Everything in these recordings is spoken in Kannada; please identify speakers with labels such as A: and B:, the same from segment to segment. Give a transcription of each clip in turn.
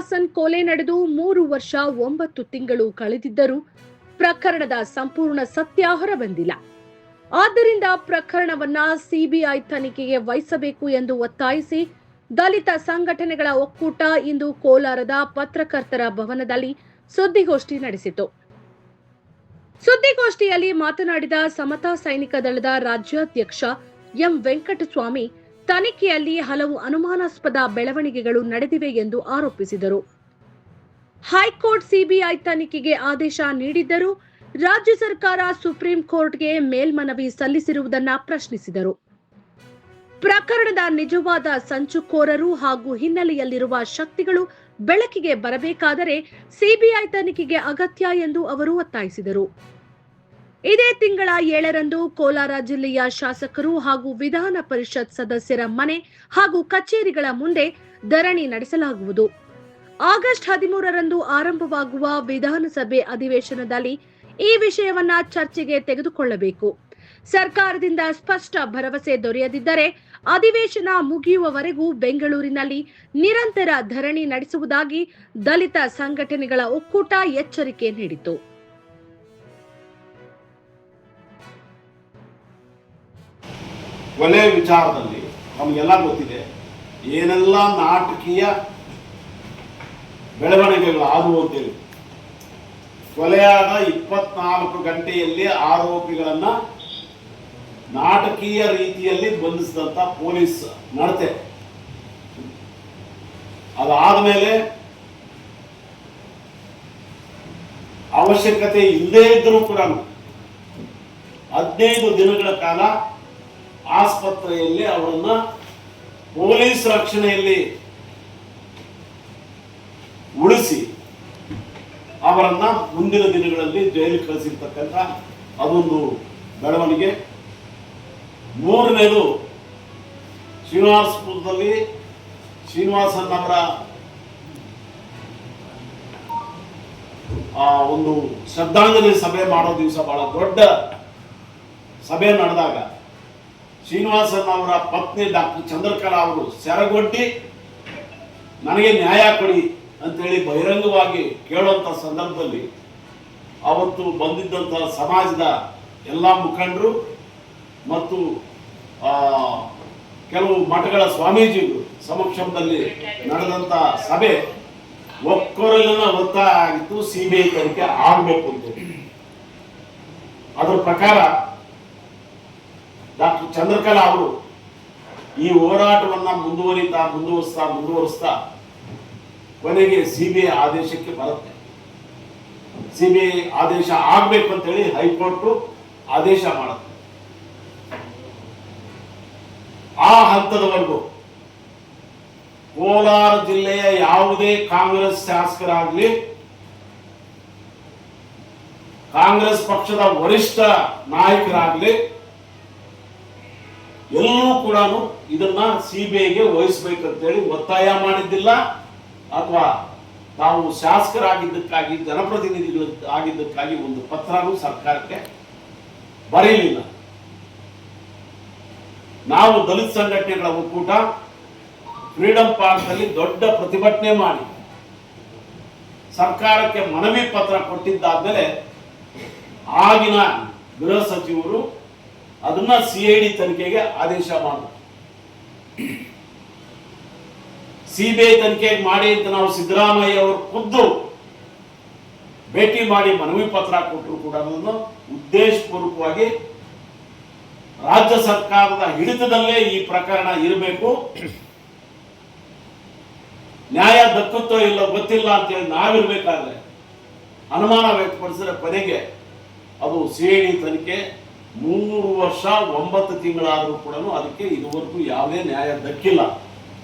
A: ಹಾಸನ್ ಕೊಲೆ ನಡೆದು 3 ವರ್ಷ 9 ತಿಂಗಳು ಕಳೆದಿದ್ದರೂ ಪ್ರಕರಣದ ಸಂಪೂರ್ಣ ಸತ್ಯ ಹೊರಬಂದಿಲ್ಲ. ಆದ್ದರಿಂದ ಪ್ರಕರಣವನ್ನ ಸಿಬಿಐ ತನಿಖೆಗೆ ವಹಿಸಬೇಕು ಎಂದು ಒತ್ತಾಯಿಸಿ ದಲಿತ ಸಂಘಟನೆಗಳ ಒಕ್ಕೂಟ ಇಂದು ಕೋಲಾರದ ಪತ್ರಕರ್ತರ ಭವನದಲ್ಲಿ ಸುದ್ದಿಗೋಷ್ಠಿ ನಡೆಸಿತು. ಸುದ್ದಿಗೋಷ್ಠಿಯಲ್ಲಿ ಮಾತನಾಡಿದ ಸಮತಾ ಸೈನಿಕ ದಳದ ರಾಜ್ಯಾಧ್ಯಕ್ಷ ಎಂ ವೆಂಕಟಸ್ವಾಮಿ, ತನಿಖೆಯಲ್ಲಿ ಹಲವು ಅನುಮಾನಾಸ್ಪದ ಬೆಳವಣಿಗೆಗಳು ನಡೆದಿವೆ ಎಂದು ಆರೋಪಿಸಿದರು. ಹೈಕೋರ್ಟ್ ಸಿಬಿಐ ತನಿಖೆಗೆ ಆದೇಶ ನೀಡಿದ್ದರೂ ರಾಜ್ಯ ಸರ್ಕಾರ ಸುಪ್ರೀಂ ಕೋರ್ಟ್ಗೆ ಮೇಲ್ಮನವಿ ಸಲ್ಲಿಸಿರುವುದನ್ನು ಪ್ರಶ್ನಿಸಿದರು. ಪ್ರಕರಣದ ನಿಜವಾದ ಸಂಚುಕೋರರು ಹಾಗೂ ಹಿನ್ನೆಲೆಯಲ್ಲಿರುವ ಶಕ್ತಿಗಳು ಬೆಳಕಿಗೆ ಬರಬೇಕಾದರೆ ಸಿಬಿಐ ತನಿಖೆಗೆ ಅಗತ್ಯ ಎಂದು ಅವರು ಒತ್ತಾಯಿಸಿದರು. ಇದೇ ತಿಂಗಳ 7ರಂದು ಕೋಲಾರ ಜಿಲ್ಲೆಯ ಶಾಸಕರು ಹಾಗೂ ವಿಧಾನ ಪರಿಷತ್ ಸದಸ್ಯರ ಮನೆ ಹಾಗೂ ಕಚೇರಿಗಳ ಮುಂದೆ ಧರಣಿ ನಡೆಸಲಾಗುವುದು. ಆಗಸ್ಟ್ 13ರಂದು ಆರಂಭವಾಗುವ ವಿಧಾನಸಭೆ ಅಧಿವೇಶನದಲ್ಲಿ ಈ ವಿಷಯವನ್ನ ಚರ್ಚೆಗೆ ತೆಗೆದುಕೊಳ್ಳಬೇಕು. ಸರ್ಕಾರದಿಂದ ಸ್ಪಷ್ಟ ಭರವಸೆ ದೊರೆಯದಿದ್ದರೆ ಅಧಿವೇಶನ ಮುಗಿಯುವವರೆಗೂ ಬೆಂಗಳೂರಿನಲ್ಲಿ ನಿರಂತರ ಧರಣಿ ನಡೆಸುವುದಾಗಿ ದಲಿತ ಸಂಘಟನೆಗಳ ಒಕ್ಕೂಟ ಎಚ್ಚರಿಕೆ ನೀಡಿತು.
B: ಕೊಲೆ ವಿಚಾರದಲ್ಲಿ ನಮಗೆಲ್ಲ ಗೊತ್ತಿದೆ ಏನೆಲ್ಲ ನಾಟಕೀಯ ಬೆಳವಣಿಗೆಗಳು ಆದವು ಅಂತೇಳಿ. ಕೊಲೆಯಾದ 24 ಗಂಟೆಯಲ್ಲಿ ಆರೋಪಿಗಳನ್ನ ನಾಟಕೀಯ ರೀತಿಯಲ್ಲಿ ಬಂಧಿಸಿದಂತ ಪೊಲೀಸ್ ನಡತೆ, ಅದಾದ್ಮೇಲೆ ಅವಶ್ಯಕತೆ ಇಲ್ಲದೇ ಇದ್ದರೂ ಕೂಡ 15 ದಿನಗಳ ಕಾಲ ಆಸ್ಪತ್ರೆಯಲ್ಲಿ ಅವರನ್ನ ಪೊಲೀಸ್ ರಕ್ಷಣೆಯಲ್ಲಿ ಉಳಿಸಿ ಅವರನ್ನ ಮುಂದಿನ ದಿನಗಳಲ್ಲಿ ಜೈಲಿಗೆ ಕಳಿಸಿರ್ತಕ್ಕಂಥ ಅದೊಂದು ಬೆಳವಣಿಗೆ. ಮೂರನೇದು, ಶ್ರೀನಿವಾಸಪುರದಲ್ಲಿ ಶ್ರೀನಿವಾಸನ್ ಅವರ ಒಂದು ಶ್ರದ್ಧಾಂಜಲಿ ಸಭೆ ಮಾಡೋ ದಿವಸ ಬಹಳ ದೊಡ್ಡ ಸಭೆ ನಡೆದಾಗ ಶ್ರೀನಿವಾಸನ್ ಅವರ ಪತ್ನಿ ಡಾಕ್ಟರ್ ಚಂದ್ರಕಲಾ ಅವರು ಸೆರಗೊಡ್ಡಿ ನನಗೆ ನ್ಯಾಯ ಕೊಡಿ ಅಂತೇಳಿ ಬಹಿರಂಗವಾಗಿ ಕೇಳುವಂಥ ಸಂದರ್ಭದಲ್ಲಿ ಅವತ್ತು ಬಂದಿದ್ದಂಥ ಸಮಾಜದ ಎಲ್ಲ ಮುಖಂಡರು ಮತ್ತು ಕೆಲವು ಮಠಗಳ ಸ್ವಾಮೀಜಿಗಳು ಸಮಕ್ಷಮದಲ್ಲಿ ನಡೆದಂಥ ಸಭೆ ಒಕ್ಕೊರಲಿನ ಒತ್ತಾಯ ಆಗಿತ್ತು, ಸಿಬಿಐ ತನಿಖೆ ಆಗಬೇಕು ಅಂತ. ಅದರ ಪ್ರಕಾರ ಡಾಕ್ಟರ್ ಚಂದ್ರಕಲಾ ಅವರು ಈ ಹೋರಾಟವನ್ನ ಮುಂದುವರಿಸ್ತಾ ಕೊನೆಗೆ ಸಿಬಿಐ ಆದೇಶಕ್ಕೆ ಬರುತ್ತೆ. ಸಿಬಿಐ ಆದೇಶ ಆಗ್ಬೇಕು ಅಂತೇಳಿ ಹೈಕೋರ್ಟ್ ಆದೇಶ ಮಾಡುತ್ತೆ. ಆ ಹಂತದವರೆಗೂ ಕೋಲಾರ ಜಿಲ್ಲೆಯ ಯಾವುದೇ ಕಾಂಗ್ರೆಸ್ ಶಾಸಕರಾಗಲಿ, ಕಾಂಗ್ರೆಸ್ ಪಕ್ಷದ ವರಿಷ್ಠ ನಾಯಕರಾಗಲಿ ಎಲ್ಲರೂ ಕೂಡ ಇದನ್ನ ಸಿಬಿಐಗೆ ವಹಿಸಬೇಕಂತೇಳಿ ಒತ್ತಾಯ ಮಾಡಿದ್ದಿಲ್ಲ, ಅಥವಾ ತಾವು ಶಾಸಕರಾಗಿದ್ದಕ್ಕಾಗಿ ಜನಪ್ರತಿನಿಧಿಗಳು ಆಗಿದ್ದಕ್ಕಾಗಿ ಒಂದು ಪತ್ರನೂ ಸರ್ಕಾರಕ್ಕೆ ಬರೆಯಲಿಲ್ಲ. ನಾವು ದಲಿತ ಸಂಘಟನೆಗಳ ಒಕ್ಕೂಟ ಫ್ರೀಡಂ ಪಾರ್ಕ್ ಅಲ್ಲಿ ದೊಡ್ಡ ಪ್ರತಿಭಟನೆ ಮಾಡಿ ಸರ್ಕಾರಕ್ಕೆ ಮನವಿ ಪತ್ರ ಕೊಟ್ಟಿದ್ದಾದ್ಮೇಲೆ ಆಗಿನ ಗೃಹ ಸಚಿವರು ಅದನ್ನ ಸಿಐಡಿ ತನಿಖೆಗೆ ಆದೇಶ ಮಾಡಿದ್ರು. ಸಿಬಿಐ ತನಿಖೆ ಮಾಡಿ ಅಂತ ನಾವು ಸಿದ್ದರಾಮಯ್ಯ ಅವರು ಖುದ್ದು ಭೇಟಿ ಮಾಡಿ ಮನವಿ ಪತ್ರ ಕೊಟ್ಟರು ಕೂಡ ಅದನ್ನು ಉದ್ದೇಶಪೂರ್ವಕವಾಗಿ ರಾಜ್ಯ ಸರ್ಕಾರದ ಹಿಡಿತದಲ್ಲೇ ಈ ಪ್ರಕರಣ ಇರಬೇಕು, ನ್ಯಾಯ ದಕ್ಕುತ್ತೋ ಇಲ್ಲೋ ಗೊತ್ತಿಲ್ಲ ಅಂತೇಳಿ ನಾವಿರ್ಬೇಕಾದ್ರೆ ಅನುಮಾನ ವ್ಯಕ್ತಪಡಿಸಿದ್ರೆ ಕೊನೆಗೆ ಅದು ಸಿಐಡಿ ತನಿಖೆ 3 ವರ್ಷ 9 ತಿಂಗಳಾದರೂ ಕೂಡ ಅದಕ್ಕೆ ಇದುವರೆಗೂ ಯಾವುದೇ ನ್ಯಾಯ ದಕ್ಕಿಲ್ಲ.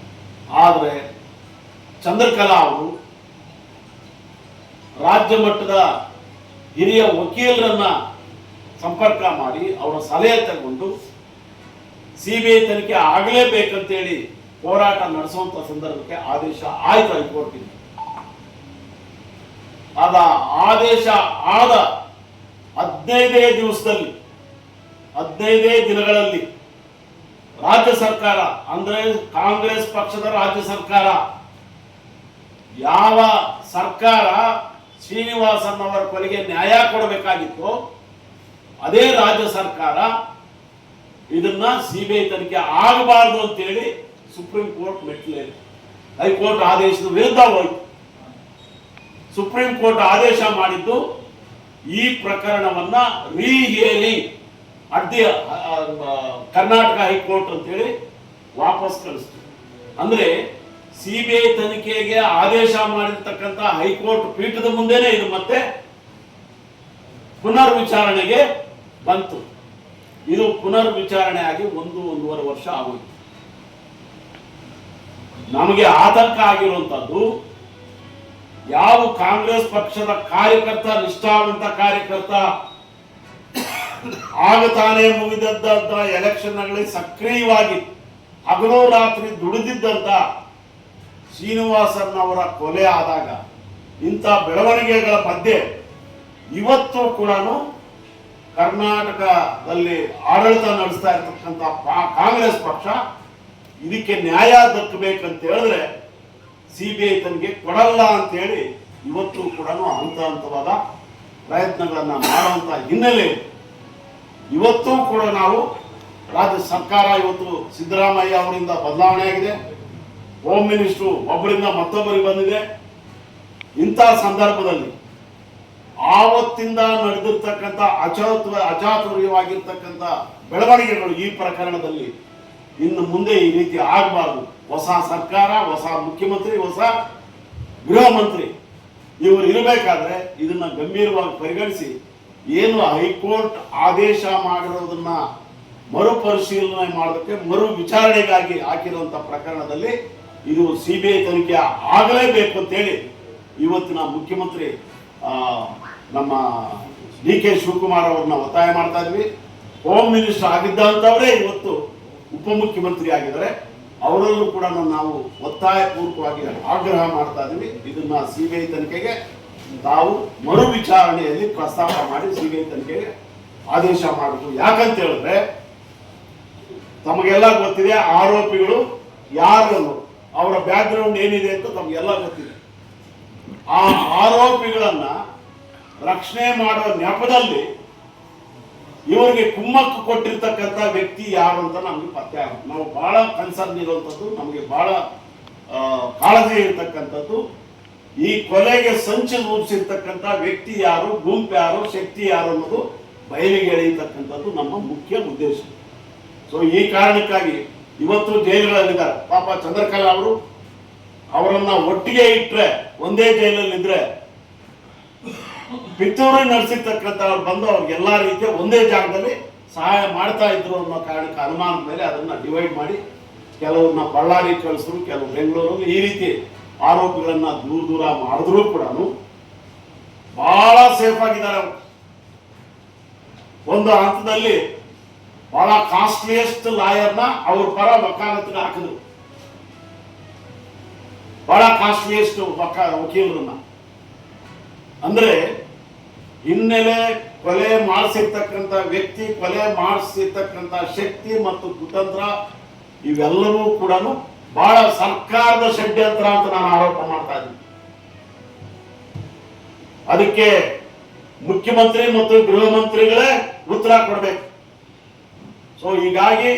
B: ಆದರೆ ಚಂದ್ರಕಲಾ ಅವರು ರಾಜ್ಯ ಮಟ್ಟದ ಹಿರಿಯ ವಕೀಲರನ್ನ ಸಂಪರ್ಕ ಮಾಡಿ ಅವರ ಸಲಹೆ ತಗೊಂಡು ಸಿಬಿಐ ತನಿಖೆ ಆಗಲೇಬೇಕಂತೇಳಿ ಹೋರಾಟ ನಡೆಸುವಂತ ಸಂದರ್ಭಕ್ಕೆ ಆದೇಶ ಆಯ್ತು ಹೈಕೋರ್ಟ್. ಅದ ಆದೇಶ ಆದ 15 ದಿವಸದಲ್ಲಿ 15 ದಿನಗಳಲ್ಲಿ ರಾಜ್ಯ ಸರ್ಕಾರ ಅಂದ್ರೆ ಕಾಂಗ್ರೆಸ್ ಪಕ್ಷದ ರಾಜ್ಯ ಸರ್ಕಾರ ಯಾವ ಸರ್ಕಾರ ಶ್ರೀನಿವಾಸನ್ ಅವರ ಕೊಲೆಗೆ ನ್ಯಾಯ ಕೊಡಬೇಕಾಗಿತ್ತು ಅದೇ ರಾಜ್ಯ ಸರ್ಕಾರ ಇದನ್ನ ಸಿಬಿಐ ತನಿಖೆ ಆಗಬಾರದು ಅಂತೇಳಿ ಸುಪ್ರೀಂ ಕೋರ್ಟ್ ಮೆಟ್ಲೇರಿ ಹೈಕೋರ್ಟ್ ಆದೇಶದ ವಿರುದ್ಧ ಹೋಯ್ತು. ಸುಪ್ರೀಂ ಕೋರ್ಟ್ ಆದೇಶ ಮಾಡಿದ್ದು ಈ ಪ್ರಕರಣವನ್ನ ರೀಹಿಯರಿಂಗ್ ಅಡ್ಡಿ ಕರ್ನಾಟಕ ಹೈಕೋರ್ಟ್ ಅಂತೇಳಿ ವಾಪಸ್ ಕಳಿಸ್ತು. ಅಂದ್ರೆ ಸಿಬಿಐ ತನಿಖೆಗೆ ಆದೇಶ ಮಾಡಿರ್ತಕ್ಕಂಥ ಹೈಕೋರ್ಟ್ ಪೀಠದ ಮುಂದೆನೆ ಇದು ಮತ್ತೆ ಪುನರ್ ವಿಚಾರಣೆಗೆ ಬಂತು. ಇದು ಪುನರ್ ವಿಚಾರಣೆ ಆಗಿ 1.5 ವರ್ಷ ಆಗೋಯ್ತು. ನಮಗೆ ಆತಂಕ ಆಗಿರುವಂತದ್ದು ಯಾವ ಕಾಂಗ್ರೆಸ್ ಪಕ್ಷದ ಕಾರ್ಯಕರ್ತ, ನಿಷ್ಠಾವಂತ ಕಾರ್ಯಕರ್ತ, ಆಗ ತಾನೇ ಮುಗಿದದ್ದ ಎಲೆಕ್ಷನ್ಗಳಲ್ಲಿ ಸಕ್ರಿಯವಾಗಿ ಹಗಲು ರಾತ್ರಿ ದುಡಿದಿದ್ದಂತ ಶ್ರೀನಿವಾಸನ್ ಅವರ ಕೊಲೆ ಆದಾಗ ಇಂಥ ಬೆಳವಣಿಗೆಗಳ ಮಧ್ಯೆ ಇವತ್ತು ಕೂಡ ಕರ್ನಾಟಕದಲ್ಲಿ ಆಡಳಿತ ನಡೆಸ್ತಾ ಇರತಕ್ಕಂಥ ಕಾಂಗ್ರೆಸ್ ಪಕ್ಷ ಇದಕ್ಕೆ ನ್ಯಾಯ ದಕ್ಕಬೇಕಂತ ಹೇಳಿದ್ರೆ ಸಿಬಿಐ ತನಿಖೆ ಕೊಡಲ್ಲ ಅಂತ ಹೇಳಿ ಇವತ್ತು ಕೂಡ ಹಂತವಾದ ಪ್ರಯತ್ನಗಳನ್ನ ಮಾಡುವಂತ ಹಿನ್ನೆಲೆ ಇವತ್ತು ಕೂಡ ನಾವು ರಾಜ್ಯ ಸರ್ಕಾರ ಇವತ್ತು ಸಿದ್ದರಾಮಯ್ಯ ಅವರಿಂದ ಬದಲಾವಣೆ ಆಗಿದೆ. ಹೋಮ್ ಮಿನಿಸ್ಟ್ರು ಒಬ್ಬರಿಂದ ಮತ್ತೊಬ್ಬರಿಗೆ ಬಂದಿದೆ. ಇಂಥ ಸಂದರ್ಭದಲ್ಲಿ ಆವತ್ತಿಂದ ನಡೆದಿರ್ತಕ್ಕಂಥ ಅಚಾತುರ್ಯವಾಗಿರ್ತಕ್ಕಂಥ ಬೆಳವಣಿಗೆಗಳು ಈ ಪ್ರಕರಣದಲ್ಲಿ ಇನ್ನು ಮುಂದೆ ಈ ರೀತಿ ಆಗಬಾರ್ದು. ಹೊಸ ಸರ್ಕಾರ, ಹೊಸ ಮುಖ್ಯಮಂತ್ರಿ, ಹೊಸ ಗೃಹ ಮಂತ್ರಿ ಇವರು ಇರಬೇಕಾದ್ರೆ ಇದನ್ನ ಗಂಭೀರವಾಗಿ ಪರಿಗಣಿಸಿ ಏನು ಹೈಕೋರ್ಟ್ ಆದೇಶ ಮಾಡಿರೋದನ್ನ ಮರುಪರಿಶೀಲನೆ ಮಾಡೋದಕ್ಕೆ ಮರು ವಿಚಾರಣೆಗಾಗಿ ಹಾಕಿರುವಂತ ಪ್ರಕರಣದಲ್ಲಿ ಇದು ಸಿಬಿಐ ತನಿಖೆ ಆಗಲೇಬೇಕು ಅಂತೇಳಿ ಇವತ್ತಿನ ಮುಖ್ಯಮಂತ್ರಿ ನಮ್ಮ DK ಶಿವಕುಮಾರ್ ಅವ್ರನ್ನ ಒತ್ತಾಯ ಮಾಡ್ತಾ ಇದ್ವಿ. ಹೋಮ್ ಮಿನಿಸ್ಟರ್ ಆಗಿದ್ದಂಥವರೇ ಇವತ್ತು ಉಪಮುಖ್ಯಮಂತ್ರಿ ಆಗಿದ್ದಾರೆ. ಅವರಲ್ಲೂ ಕೂಡ ನಾವು ಒತ್ತಾಯ ಪೂರ್ವಕವಾಗಿ ಆಗ್ರಹ ಮಾಡ್ತಾ ಇದ್ವಿ. ಇದನ್ನ ಸಿಬಿಐ ತನಿಖೆಗೆ ತಾವು ಮರು ವಿಚಾರಣೆಯಲ್ಲಿ ಪ್ರಸ್ತಾಪ ಮಾಡಿ ಸಿಬಿಐ ತನಿಖೆಗೆ ಆದೇಶ ಮಾಡಬೇಕು. ಯಾಕಂತ ಹೇಳಿದ್ರೆ ತಮಗೆಲ್ಲ ಗೊತ್ತಿದೆ ಆರೋಪಿಗಳು ಯಾರು, ಅವರ ಬ್ಯಾಕ್ ಗ್ರೌಂಡ್ ಏನಿದೆ ಅಂತ ತಮಗೆಲ್ಲ ಗೊತ್ತಿದೆ. ಆ ಆರೋಪಿಗಳನ್ನ ರಕ್ಷಣೆ ಮಾಡುವ ನೆಪದಲ್ಲಿ ಇವರಿಗೆ ಕುಮ್ಮಕ್ಕು ಕೊಟ್ಟಿರ್ತಕ್ಕಂಥ ವ್ಯಕ್ತಿ ಯಾರು ಅಂತ ನಮ್ಗೆ ಪತ್ತೆ ಆಗುತ್ತೆ. ನಾವು ಬಹಳ ಕನ್ಸರ್ನ್ ಇರುವಂಥದ್ದು, ನಮಗೆ ಬಹಳ ಕಾಳಜಿ ಇರ್ತಕ್ಕಂಥದ್ದು ಈ ಕೊಲೆಗೆ ಸಂಚು ರೂಪಿಸಿರ್ತಕ್ಕಂಥ ವ್ಯಕ್ತಿ ಯಾರು, ಗುಂಪು ಯಾರು, ಶಕ್ತಿ ಯಾರು ಅನ್ನೋದು ಬಯಲಿಗೆ ಎಳೆಯತಕ್ಕಂಥದ್ದು ನಮ್ಮ ಮುಖ್ಯ ಉದ್ದೇಶ. ಸೊ ಈ ಕಾರಣಕ್ಕಾಗಿ ಇವತ್ತು ಜೈಲುಗಳಲ್ಲಿದ್ದಾರೆ. ಪಾಪ ಚಂದ್ರಕಲಾ ಅವರು ಅವರನ್ನ ಒಟ್ಟಿಗೆ ಇಟ್ರೆ ಒಂದೇ ಜೈಲಲ್ಲಿ ಇದ್ರೆ ಪಿತ್ತೂರು ನಡೆಸಿರ್ತಕ್ಕಂಥ ಅವ್ರು ಬಂದು ಅವ್ರಿಗೆ ಎಲ್ಲಾ ರೀತಿಯ ಒಂದೇ ಜಾಗದಲ್ಲಿ ಸಹಾಯ ಮಾಡ್ತಾ ಇದ್ರು ಅನ್ನೋ ಕಾರಣಕ್ಕೆ ಅನುಮಾನದ ಮೇಲೆ ಅದನ್ನ ಡಿವೈಡ್ ಮಾಡಿ ಕೆಲವ್ರನ್ನ ಬಳ್ಳಾರಿ ಕಳಿಸಿದ್ರು, ಕೆಲವು ಬೆಂಗಳೂರಲ್ಲಿ ಈ ರೀತಿ ಆರೋಪಿಗಳನ್ನ ದೂರ ಮಾಡಿದ್ರು ಕೂಡ ಬಹಳ ಸೇಫ್ ಆಗಿದ್ದಾರೆ. ಒಂದು ಹಂತದಲ್ಲಿ ಬಹಳ ಕಾಸ್ಟ್ಲಿಯೆಸ್ಟ್ ಲಾಯರ್ನ ಅವ್ರ ಪರ ವಕಾಲತಿಗೆ ಹಾಕಿದ್ರು, ಬಹಳ ಕಾಸ್ಟ್ಲಿಯೆಸ್ಟ್ ವಕೀಲರನ್ನ. ಅಂದ್ರೆ ಹಿನ್ನೆಲೆ ಕೊಲೆ ಮಾಡಿಸಿರ್ತಕ್ಕಂಥ ವ್ಯಕ್ತಿ, ಕೊಲೆ ಮಾಡಿಸಿರ್ತಕ್ಕಂಥ ಶಕ್ತಿ ಮತ್ತು ಕುತಂತ್ರ ಇವೆಲ್ಲವೂ ಕೂಡ ಬಹಳ ಸರ್ಕಾರದ ಷಡ್ಯಂತ್ರ ಅಂತ ನಾನು ಆರೋಪ ಮಾಡ್ತಾ ಇದ್ದೀನಿ. ಅದಕ್ಕೆ ಮುಖ್ಯಮಂತ್ರಿ ಮತ್ತು ಗೃಹ ಮಂತ್ರಿಗಳೇ ಉತ್ತರ ಕೊಡಬೇಕು. ಸೊ ಹೀಗಾಗಿ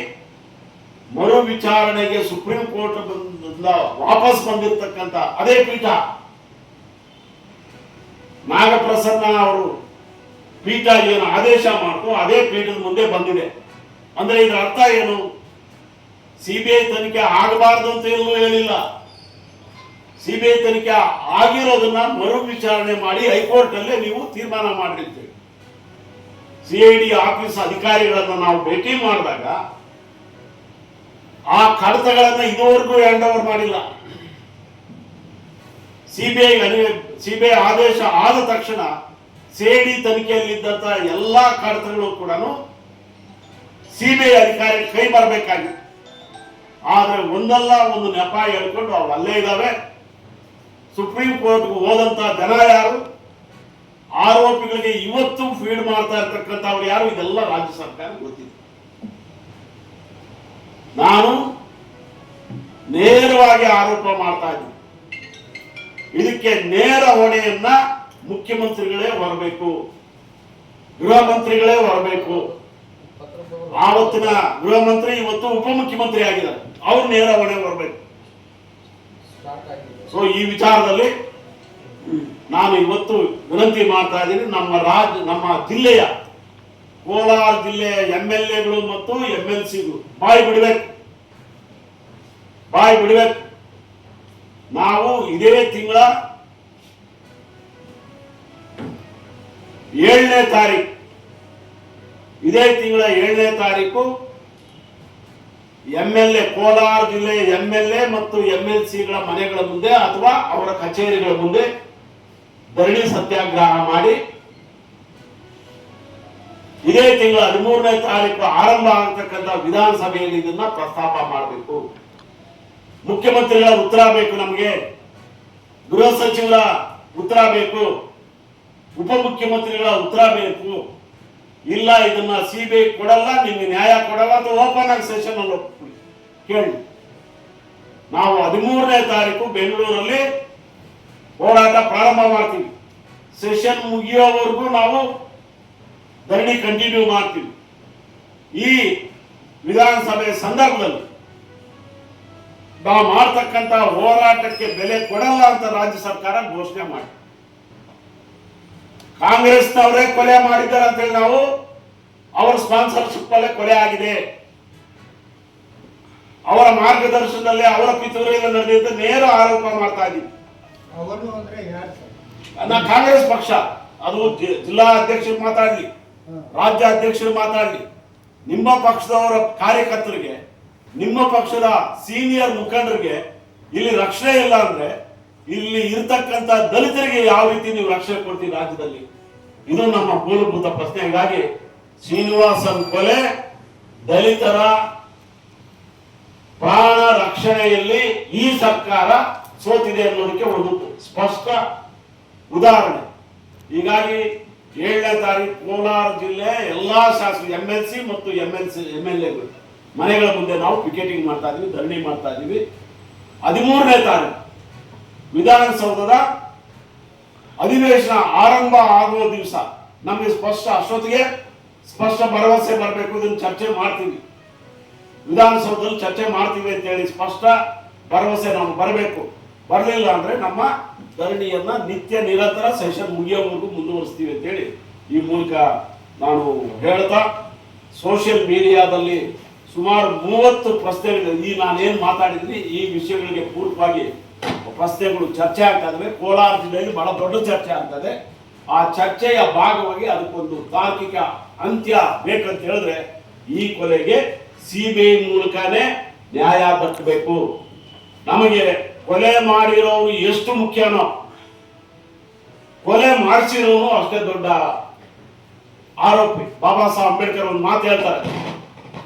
B: ಮರು ವಿಚಾರಣೆಗೆ ಸುಪ್ರೀಂ ಕೋರ್ಟ್ ವಾಪಸ್ ಬಂದಿರತಕ್ಕಂಥ ಅದೇ ಪೀಠ, ನಾಗಪ್ರಸನ್ನ ಅವರು ಪೀಠ ಏನು ಆದೇಶ ಮಾಡ್ತು ಅದೇ ಪೀಠದ ಮುಂದೆ ಬಂದಿದೆ. ಅಂದ್ರೆ ಇದರ ಅರ್ಥ ಏನು? ಸಿಬಿಐ ತನಿಖೆ ಆಗಬಾರದು ಅಂತ ಎಲ್ಲೂ ಹೇಳಿಲ್ಲ. ಸಿಬಿಐ ತನಿಖೆ ಆಗಿರೋದನ್ನ ಮರು ವಿಚಾರಣೆ ಮಾಡಿ ಹೈಕೋರ್ಟ್ ಅಲ್ಲೇ ನೀವು ತೀರ್ಮಾನ ಮಾಡಿರ್ತೀವಿ. CID ಆಫೀಸ್ ಅಧಿಕಾರಿಗಳನ್ನ ನಾವು ಭೇಟಿ ಮಾಡಿದಾಗ ಆ ಕಡತಗಳನ್ನ ಇದುವರೆಗೂ ಹ್ಯಾಂಡ್ ಓವರ್ ಮಾಡಿಲ್ಲ. ಸಿಬಿಐ ಆದೇಶ ಆದ ತಕ್ಷಣ CID ತನಿಖೆಯಲ್ಲಿದ್ದಂತ ಎಲ್ಲಾ ಕಡತಗಳು ಕೂಡ ಸಿಬಿಐ ಅಧಿಕಾರಿ ಕೈ ಬರಬೇಕಾಗಿತ್ತು. ಆದ್ರೆ ಒಂದಲ್ಲ ಒಂದು ನೆಪ ಹೇಳ್ಕೊಂಡು ಅವು ಅಲ್ಲೇ ಇದ್ದಾವೆ. ಸುಪ್ರೀಂ ಕೋರ್ಟ್ಗೆ ಹೋದಂತ ಜನ ಯಾರು, ಆರೋಪಿಗಳಿಗೆ ಇವತ್ತು ಫೀಡ್ ಮಾಡ್ತಾ ಇರ್ತಕ್ಕಂಥವ್ರು ಯಾರು, ಇದೆಲ್ಲ ರಾಜ್ಯ ಸರ್ಕಾರ ಗೊತ್ತಿದೆ. ನಾನು ನೇರವಾಗಿ ಆರೋಪ ಮಾಡ್ತಾ ಇದ್ದೀನಿ, ಇದಕ್ಕೆ ನೇರ ಹೊಣೆಯನ್ನ ಮುಖ್ಯಮಂತ್ರಿಗಳೇ ಹೊರಬೇಕು, ಗೃಹ ಮಂತ್ರಿಗಳೇ ಹೊರಬೇಕು. ಆವತ್ತಿನ ಗೃಹ ಮಂತ್ರಿ ಇವತ್ತು ಉಪಮುಖ್ಯಮಂತ್ರಿ ಆಗಿದ್ದಾರೆ, ಅವ್ರು ನೇರ ಹೊಣೆ ಹೊರಬೇಕು. ಸೊ ಈ ವಿಚಾರದಲ್ಲಿ ನಾನು ಇವತ್ತು ವಿನಂತಿ ಮಾಡ್ತಾ ಇದ್ದೀನಿ, ನಮ್ಮ ಜಿಲ್ಲೆಯ ಕೋಲಾರ ಜಿಲ್ಲೆಯ MLAಗಳು ಮತ್ತು MLCಗಳು ಬಾಯಿ ಬಿಡಬೇಕು. ನಾವು ಇದೇ ತಿಂಗಳ 7ನೇ ತಾರೀಕು MLA ಕೋಲಾರ ಜಿಲ್ಲೆಯ MLA ಮತ್ತು MLCಗಳ ಮನೆಗಳ ಮುಂದೆ ಅಥವಾ ಅವರ ಕಚೇರಿಗಳ ಮುಂದೆ ಧರಣಿ ಸತ್ಯಾಗ್ರಹ ಮಾಡಿ ಇದೇ ತಿಂಗಳ 13ನೇ ತಾರೀಕು ಆರಂಭ ಆಗತಕ್ಕಂಥ ವಿಧಾನಸಭೆಯಲ್ಲಿ ಇದನ್ನ ಪ್ರಸ್ತಾಪ ಮಾಡಬೇಕು. ಮುಖ್ಯಮಂತ್ರಿಗಳ ಉತ್ತರ ಬೇಕು, ನಮಗೆ ಗೃಹ ಸಚಿವರ ಉತ್ತರ ಬೇಕು, ಉಪಮುಖ್ಯಮಂತ್ರಿಗಳ ಉತ್ತರ ಬೇಕು. ಇಲ್ಲ ಇದನ್ನ CBI ಕೊಡಲ್ಲ, ನಿಮ್ಗೆ ನ್ಯಾಯ ಕೊಡಲ್ಲ ಅಂತ ಓಪನ್ ಆಗಿ ಸೆಷನ್ ಅಲ್ಲಿ ಕೇಳಿ. ನಾವು 13ನೇ ತಾರೀಕು ಬೆಂಗಳೂರಲ್ಲಿ ಹೋರಾಟ ಪ್ರಾರಂಭ ಮಾಡ್ತೀವಿ. ಸೆಷನ್ ಮುಗಿಯೋವರೆಗೂ ನಾವು ಧರಣಿ ಕಂಟಿನ್ಯೂ ಮಾಡ್ತೀವಿ. ಈ ವಿಧಾನಸಭೆ ಸಂದರ್ಭದಲ್ಲಿ ನಾವು ಮಾಡ್ತಕ್ಕಂಥ ಹೋರಾಟಕ್ಕೆ ಬೆಲೆ ಕೊಡಲ್ಲ ಅಂತ ರಾಜ್ಯ ಸರ್ಕಾರ ಘೋಷಣೆ ಮಾಡಿ, ಕಾಂಗ್ರೆಸ್ನವರೇ ಕೊಲೆ ಮಾಡಿದ್ದಾರೆ ಅಂತೇಳಿ ನಾವು ಅವರ ಸ್ಪಾನ್ಸರ್ಶಿಪ್ ಅಲ್ಲೇ ಕೊಲೆ ಆಗಿದೆ, ಅವರ ಮಾರ್ಗದರ್ಶನದಲ್ಲಿ ಅವರ ಪಿತೂರಿಯಲ್ಲಿ ನಡೆದಿದ್ದ ನೇರ ಆರೋಪ ಮಾಡ್ತಾ ಇದ್ದೀವಿ. ಕಾಂಗ್ರೆಸ್ ಪಕ್ಷ ಅದು ಜಿಲ್ಲಾ ಅಧ್ಯಕ್ಷರು ಮಾತಾಡ್ಲಿ, ರಾಜ್ಯ ಅಧ್ಯಕ್ಷರು ಮಾತಾಡ್ಲಿ, ನಿಮ್ಮ ಪಕ್ಷದವರ ಕಾರ್ಯಕರ್ತರಿಗೆ, ನಿಮ್ಮ ಪಕ್ಷದ ಸೀನಿಯರ್ ಮುಖಂಡರಿಗೆ ಇಲ್ಲಿ ರಕ್ಷಣೆ ಇಲ್ಲ ಅಂದ್ರೆ ಇಲ್ಲಿ ಇರ್ತಕ್ಕಂಥ ದಲಿತರಿಗೆ ಯಾವ ರೀತಿ ನೀವು ರಕ್ಷಣೆ ಕೊಡ್ತೀವಿ ರಾಜ್ಯದಲ್ಲಿ? ಇದು ನಮ್ಮ ಮೂಲಭೂತ ಪ್ರಶ್ನೆ. ಹೀಗಾಗಿ ಶ್ರೀನಿವಾಸನ್ ಕೊಲೆ ದಲಿತರ ಪ್ರಾಣ ರಕ್ಷಣೆಯಲ್ಲಿ ಈ ಸರ್ಕಾರ ಸೋತಿದೆ ಅನ್ನೋದಕ್ಕೆ ಒಂದು ಸ್ಪಷ್ಟ ಉದಾಹರಣೆ. ಹೀಗಾಗಿ 7ನೇ ತಾರೀಕು ಕೋಲಾರ ಜಿಲ್ಲೆ ಎಲ್ಲಾ ಶಾಸಕರು MLC ಮತ್ತು MLAಗಳು ಮನೆಗಳ ಮುಂದೆ ನಾವು ಪಿಕೆಟಿಂಗ್ ಮಾಡ್ತಾ ಇದೀವಿ, ಧರಣಿ ಮಾಡ್ತಾ ಇದೀವಿ. 13ನೇ ತಾರೀಕು ವಿಧಾನಸೌಧದ ಅಧಿವೇಶನ ಆರಂಭ ಆಗುವ ದಿವಸ ನಮಗೆ ಅಷ್ಟೊತ್ತಿಗೆ ಸ್ಪಷ್ಟ ಭರವಸೆ ಬರಬೇಕು, ಇದನ್ನು ಚರ್ಚೆ ಮಾಡ್ತೀವಿ, ವಿಧಾನಸೌಧದಲ್ಲಿ ಚರ್ಚೆ ಮಾಡ್ತೀವಿ ಅಂತ ಹೇಳಿ ಸ್ಪಷ್ಟ ಭರವಸೆ ನಾವು ಬರಬೇಕು. ಬರಲಿಲ್ಲ ಅಂದ್ರೆ ನಮ್ಮ ಧರಣಿಯನ್ನ ನಿತ್ಯ ನಿರಂತರ ಸೆಷನ್ ಮುಗಿಯೋವರೆಗೂ ಮುಂದುವರಿಸ್ತೀವಿ ಅಂತೇಳಿ ಈ ಮೂಲಕ ನಾನು ಹೇಳ್ತಾ, ಸೋಷಿಯಲ್ ಮೀಡಿಯಾದಲ್ಲಿ ಸುಮಾರು 30 ಪ್ರಶ್ನೆಗಳು ನಾನೇನು ಮಾತಾಡಿದ್ದೀನಿ ಈ ವಿಷಯಗಳಿಗೆ ಪೂರಕವಾಗಿ ಪ್ರಶ್ನೆಗಳು ಚರ್ಚೆ ಆಗ್ತಾ ಇದಾವೆ. ಕೋಲಾರ ಜಿಲ್ಲೆಯಲ್ಲಿ ಬಹಳ ದೊಡ್ಡ ಚರ್ಚೆ ಆಗ್ತದೆ. ಆ ಚರ್ಚೆಯ ಭಾಗವಾಗಿ ಅದಕ್ಕೊಂದು ತಾರ್ಕಿಕ ಅಂತ್ಯ ಬೇಕಂತ ಹೇಳಿದ್ರೆ ಈ ಕೊಲೆಗೆ CBI ಮೂಲಕನೇ ನ್ಯಾಯ ದಕ್ಕಬೇಕು. ನಮಗೆ ಕೊಲೆ ಮಾಡಿರೋರು ಎಷ್ಟು ಮುಖ್ಯನೋ ಕೊಲೆ ಮಾಡಿಸಿರೋನು ಅಷ್ಟೇ ದೊಡ್ಡ ಆರೋಪಿ. ಬಾಬಾ ಸಾಹೇಬ್ ಅಂಬೇಡ್ಕರ್ ಒಂದು ಮಾತು ಹೇಳ್ತಾರೆ,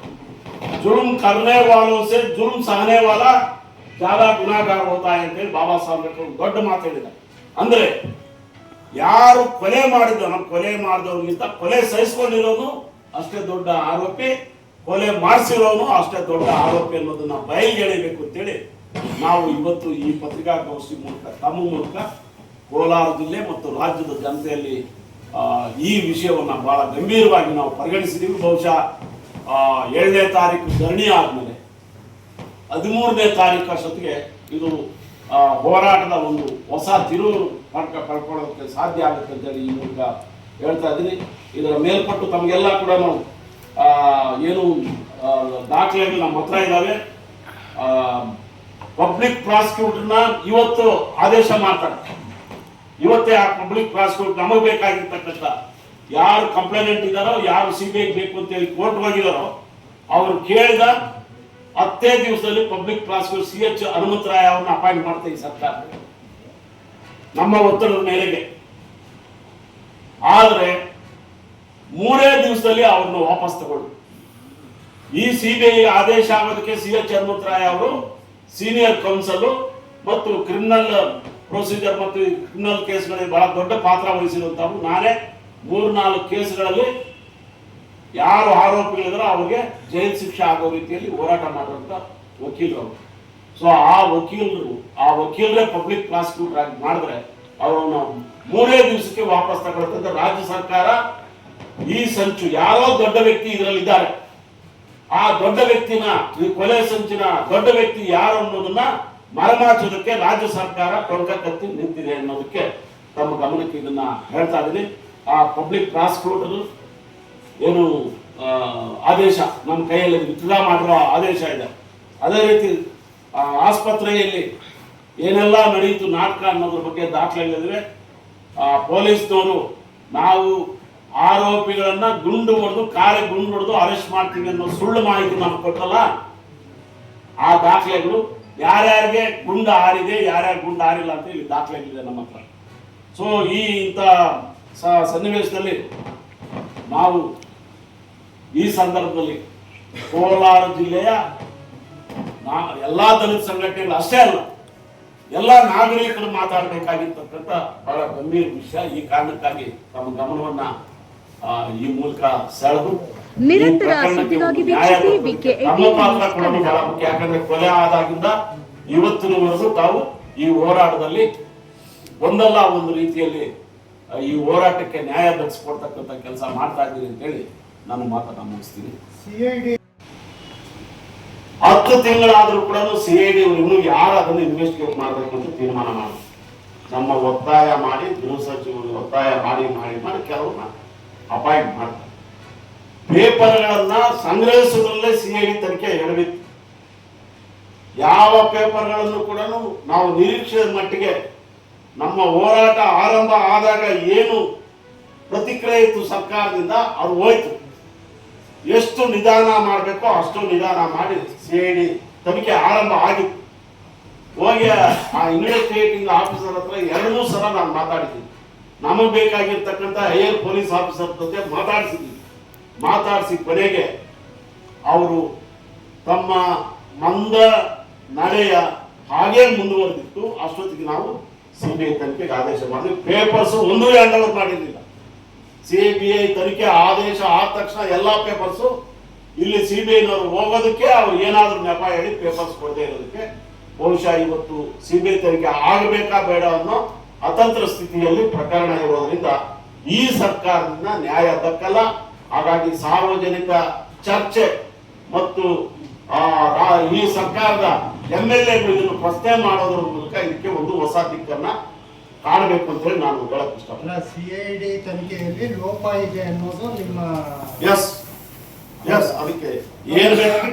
B: जुल्म करने वालों से जुल्म सहने वाला ज्यादा गुनाहगार होता है ಅಂತ ಹೇಳಿ ಬಾಬಾ ಸಾಹೇಬ್ ಅಂಬೇಡ್ಕರ್ ದೊಡ್ಡ ಮಾತು ಹೇಳಿದ್ದಾರೆ. ಅಂದ್ರೆ ಯಾರು ಕೊಲೆ ಮಾಡಿದವನಿಗಿಂತ ಕೊಲೆ ಸಹಿಸಿಕೊಂಡಿರೋನು ಅಷ್ಟೇ ದೊಡ್ಡ ಆರೋಪಿ, ಕೊಲೆ ಮಾಡಿಸಿರೋನು ಅಷ್ಟೇ ದೊಡ್ಡ ಆರೋಪಿ ಅನ್ನೋದನ್ನ ಬಯಲಿಗೆಳೆಯಬೇಕು ಅಂತೇಳಿ ನಾವು ಇವತ್ತು ಈ ಪತ್ರಿಕಾಗೋಷ್ಠಿ ಮೂಲಕ ತಮ್ಮ ಮೂಲಕ ಕೋಲಾರ ಜಿಲ್ಲೆ ಮತ್ತು ರಾಜ್ಯದ ಜನತೆಯಲ್ಲಿ ಈ ವಿಷಯವನ್ನ ಬಹಳ ಗಂಭೀರವಾಗಿ ನಾವು ಪರಿಗಣಿಸಿದ್ದೀವಿ. ಬಹುಶಃ 7ನೇ ತಾರೀಕು ಧರಣಿ ಆದ್ಮೇಲೆ 13ನೇ ತಾರೀಕು ಅಷ್ಟೊತ್ತಿಗೆ ಇದು ಹೋರಾಟದ ಒಂದು ಹೊಸ ತಿರುವು ಪಡ್ಕೊಳ್ಳೋದಕ್ಕೆ ಸಾಧ್ಯ ಆಗುತ್ತೆ ಅಂತೇಳಿ ಈ ಮೂಲಕ ಹೇಳ್ತಾ ಇದ್ದೀನಿ. ಇದರ ಮೇಲ್ಪಟ್ಟು ತಮಗೆಲ್ಲ ಕೂಡ ನಾವು ಏನು ದಾಖಲೆಗಳು ನಮ್ಮ ಹತ್ರ ಇದ್ದಾವೆ. ಪಬ್ಲಿಕ್ ಪ್ರಾಸಿಕ್ಯೂಟರ್ನ ಇವತ್ತು ಆದೇಶ ಮಾಡ್ತಾರೆ. ಇವತ್ತೇ ಆ ಪಬ್ಲಿಕ್ ಪ್ರಾಸಿಕ್ಯೂಟರ್ ನಮಗೆ ಬೇಕಾಗಿರ್ತಕ್ಕಂಥ ಯಾರು ಕಂಪ್ಲೇನೆಂಟ್ ಇದ್ದಾರೋ, ಯಾರು CBI ಬೇಕು ಅಂತೇಳಿ ಕೋರ್ಟ್ ಹೋಗಿದಾರೋ ಅವ್ರು ಕೇಳಿದ 10 ದಿವಸದಲ್ಲಿ ಪಬ್ಲಿಕ್ ಪ್ರಾಸಿಕ್ಯೂಟರ್ CH ಹನುಮಂತರಾಯ ಅವ್ರನ್ನ ಅಪಾಯಿಂಟ್ ಮಾಡ್ತಾ ಈ ಸರ್ಕಾರ ನಮ್ಮ ಒತ್ತಡದ ಮೇರೆಗೆ. ಆದ್ರೆ 3 ದಿವಸದಲ್ಲಿ ಅವ್ರನ್ನ ವಾಪಸ್ ತಗೊಳ್ಳಿ. ಈ CBI ಆದೇಶ ಆಗೋದಕ್ಕೆ CH ಹನುಮಂತರಾಯ ಅವರು ಸೀನಿಯರ್ ಕೌನ್ಸಲ್ ಮತ್ತು ಕ್ರಿಮಿನಲ್ ಪ್ರೊಸೀಜರ್ ಮತ್ತು ಕ್ರಿಮಿನಲ್ ಕೇಸ್ಗಳಲ್ಲಿ ಬಹಳ ದೊಡ್ಡ ಪಾತ್ರ ವಹಿಸಿರುವಂತವರು. ನಾನೇ 3-4 ಕೇಸ್ಗಳಲ್ಲಿ ಯಾರು ಆರೋಪಿಗಳಿದ್ರು ಅವ್ರಿಗೆ ಜೈಲು ಶಿಕ್ಷೆ ಆಗೋ ರೀತಿಯಲ್ಲಿ ಹೋರಾಟ ಮಾಡುವಂತ ವಕೀಲರು. ಸೊ ಆ ವಕೀಲರೇ ಪಬ್ಲಿಕ್ ಪ್ರಾಸಿಕ್ಯೂಟರ್ ಆಗಿ ಮಾಡಿದ್ರೆ ಅವರನ್ನು 3 ದಿವಸಕ್ಕೆ ವಾಪಸ್ ತಗೊಳ್ತಂತ ರಾಜ್ಯ ಸರ್ಕಾರ ಈ ಸಂಚು ಯಾರೋ ದೊಡ್ಡ ವ್ಯಕ್ತಿ ಇದರಲ್ಲಿದ್ದಾರೆ, ಆ ದೊಡ್ಡ ವ್ಯಕ್ತಿನ, ಈ ಕೊಲೆ ಸಂಚಿನ ದೊಡ್ಡ ವ್ಯಕ್ತಿ ಯಾರು ಅನ್ನೋದನ್ನ ಮರೆಮಾಚೋದಕ್ಕೆ ರಾಜ್ಯ ಸರ್ಕಾರ ಟೊಂಕ ಕತ್ತಿ ನಿಂತಿದೆ ಅನ್ನೋದಕ್ಕೆ ತಮ್ಮ ಗಮನಕ್ಕೆ ಇದನ್ನ ಹೇಳ್ತಾ ಇದ್ದೀನಿ. ಆ ಪಬ್ಲಿಕ್ ಪ್ರಾಸಿಕ್ಯೂಟರ್ ಏನು ಆದೇಶ ನಮ್ಮ ಕೈಯಲ್ಲಿ ವಿತ್ಡ್ರಾ ಮಾಡಿರೋ ಆದೇಶ ಇದೆ. ಅದೇ ರೀತಿ ಆಸ್ಪತ್ರೆಯಲ್ಲಿ ಏನೆಲ್ಲ ನಡೆಯಿತು ನಾಟಕ ಅನ್ನೋದ್ರ ಬಗ್ಗೆ ದಾಖಲೆಗಳಿವೆ. ಪೊಲೀಸ್ನವರು ನಾವು ಆರೋಪಿಗಳನ್ನ ಗುಂಡು ಹೊಡೆದು ಅರೆಸ್ಟ್ ಮಾಡ್ತೀವಿ ಅನ್ನೋ ಸುಳ್ಳು ಮಾಹಿತಿ ನಮ್ಗೆ ಕೊಟ್ಟಲ್ಲ, ಆ ದಾಖಲೆಗಳು ಯಾರ್ಯಾರಿಗೆ ಗುಂಡು ಹಾರಿದೆ ಯಾರ್ಯಾರು ಗುಂಡು ಹಾರಿಲ್ಲ ಅಂತ ಇಲ್ಲಿ ದಾಖಲೆಗಳಿದೆ ನಮ್ಮ ಹತ್ರ. ಸೊ ಇಂಥ ಸನ್ನಿವೇಶದಲ್ಲಿ ನಾವು ಈ ಸಂದರ್ಭದಲ್ಲಿ ಕೋಲಾರ ಜಿಲ್ಲೆಯ ಎಲ್ಲಾ ದಲಿತ ಸಂಘಟನೆಗಳು ಅಷ್ಟೇ ಅಲ್ಲ, ಎಲ್ಲ ನಾಗರಿಕರು ಮಾತಾಡಬೇಕಾಗಿರ್ತಕ್ಕಂಥ ಬಹಳ ಗಂಭೀರ ವಿಷಯ. ಈ ಕಾರಣಕ್ಕಾಗಿ ತಮ್ಮ ಗಮನವನ್ನ ಈ ಮೂಲಕ ಸೆಳೆದು
A: ನಿರಂತರ ಸುದ್ದಿಗಾಗಿ ವೀಕ್ಷಿಸಿ
B: ನಮ್ಮ ಪಾತ್ರ ಕೊಡೋದು ಬಹಳ ಮುಖ್ಯ. ಯಾಕಂದ್ರೆ ಕೊಲೆ ಆದಾಗಿಂದ ಇವತ್ತಿನವರೆಗೂ ತಾವು ಈ ಹೋರಾಟದಲ್ಲಿ ಒಂದಲ್ಲ ಒಂದು ರೀತಿಯಲ್ಲಿ ಈ ಹೋರಾಟಕ್ಕೆ ನ್ಯಾಯ ದೊರಕಿಸಿಕೊಡ್ತಕ್ಕಂಥ ಕೆಲಸ ಮಾಡ್ತಾ ಇದ್ದೀರಿ ಅಂತ ಹೇಳಿ ನಾನು ಮಾತನ್ನ ಮುಗಿಸ್ತೀನಿ. 10 ತಿಂಗಳಾದ್ರೂ ಕೂಡ CID ಅವರು ಇನ್ನೂ ಯಾರು ಅದನ್ನು ಇನ್ವೆಸ್ಟಿಗೇಟ್ ಮಾಡಬೇಕು ಅಂತ ತೀರ್ಮಾನ ಮಾಡಿ ನಮ್ಮ ಒತ್ತಾಯ ಮಾಡಿ ಗೃಹ ಸಚಿವರು ಒತ್ತಾಯ ಮಾಡಿ ಕೆಲವ್ರನ್ನ ಅಪಾಯಿಂಟ್ ಮಾಡ್ತಾರೆ. ಪೇಪರ್ಗಳನ್ನ ಸಂಗ್ರಹಿಸುವುದರಲ್ಲೇ CID ತನಿಖೆ ಎಡವಿತ್ತು. ಯಾವ ಪೇಪರ್ಗಳನ್ನು ಕೂಡ ನಾವು ನಿರೀಕ್ಷೆಯ ಮಟ್ಟಿಗೆ ನಮ್ಮ ಹೋರಾಟ ಆರಂಭ ಆದಾಗ ಏನು ಪ್ರತಿಕ್ರಿಯೆ ಇತ್ತು ಸರ್ಕಾರದಿಂದ ಅದು ಹೋಯ್ತು. ಎಷ್ಟು ನಿಧಾನ ಮಾಡಬೇಕೋ ಅಷ್ಟು ನಿಧಾನ ಮಾಡಿ CID ತನಿಖೆ ಆರಂಭ ಆಗಿತ್ತು. ಹೋಗಿ ಆ ಇನ್ವೆಸ್ಟಿಗೇಟಿಂಗ್ ಆಫೀಸರ್ ಹತ್ರ 2 ಸಲ ನಾನು ಮಾತಾಡಿದ್ದೀನಿ. ನಮಗೆ ಬೇಕಾಗಿರ್ತಕ್ಕಂಥ ಹೈಯರ್ ಪೊಲೀಸ್ ಆಫೀಸರ್ ಜೊತೆ ಮಾತಾಡಿಸಿ ಕೊನೆಗೆ ಅವರು ತಮ್ಮ ಮಂದ ನಡೆಯ ಹಾಗೆ ಮುಂದುವರೆದಿತ್ತು. ಅಷ್ಟೊತ್ತಿಗೆ ನಾವು CBI ತನಿಖೆಗೆ ಆದೇಶ ಮಾಡಿದ್ವಿ. ಪೇಪರ್ಸ್ ಒಂದು ಹ್ಯಾಂಡ್ ಓವರ್ ಮಾಡಿರಲಿಲ್ಲ. CBI ತನಿಖೆ ಆದೇಶ ಆದ ತಕ್ಷಣ ಎಲ್ಲಾ ಪೇಪರ್ಸ್ ಇಲ್ಲಿ CBIನವರು ಹೋಗೋದಕ್ಕೆ ಅವ್ರು ಏನಾದ್ರೂ ನೆಪ ಹೇಳಿ ಪೇಪರ್ಸ್ ಕೊಡದೇ ಇರೋದಕ್ಕೆ ಬಹುಶಃ ಇವತ್ತು CBI ತನಿಖೆ ಆಗಬೇಕಾ ಬೇಡ ಅನ್ನೋ ಅತಂತ್ರ ಸ್ಥಿತಿಯಲ್ಲಿ ಪ್ರಕರಣ ಇರೋದ್ರಿಂದ ಈ ಸರ್ಕಾರದಿಂದ ನ್ಯಾಯ ದಕ್ಕಲ್ಲ. ಹಾಗಾಗಿ ಸಾರ್ವಜನಿಕ ಚರ್ಚೆ ಮತ್ತು ಈ ಸರ್ಕಾರದ MLAಗಳು ಇದನ್ನು ಪ್ರಶ್ನೆ ಮಾಡೋದ್ರ ಮೂಲಕ ಇದಕ್ಕೆ ಒಂದು ಹೊಸ ದಿಕ್ಕನ್ನ ಕಾಣಬೇಕು ಅಂತ ಹೇಳಿ ನಾನು ಹೇಳಕ್ ಇಷ್ಟಪಡ್ತೀನಿ.
C: CID ತನಿಖೆಯಲ್ಲಿ ಲೋಪ ಇದೆ ಅನ್ನೋದು ನಿಮ್ಮ
B: ಎಸ್ ಅದಕ್ಕೆ ಏನ್ ಬೇಕು,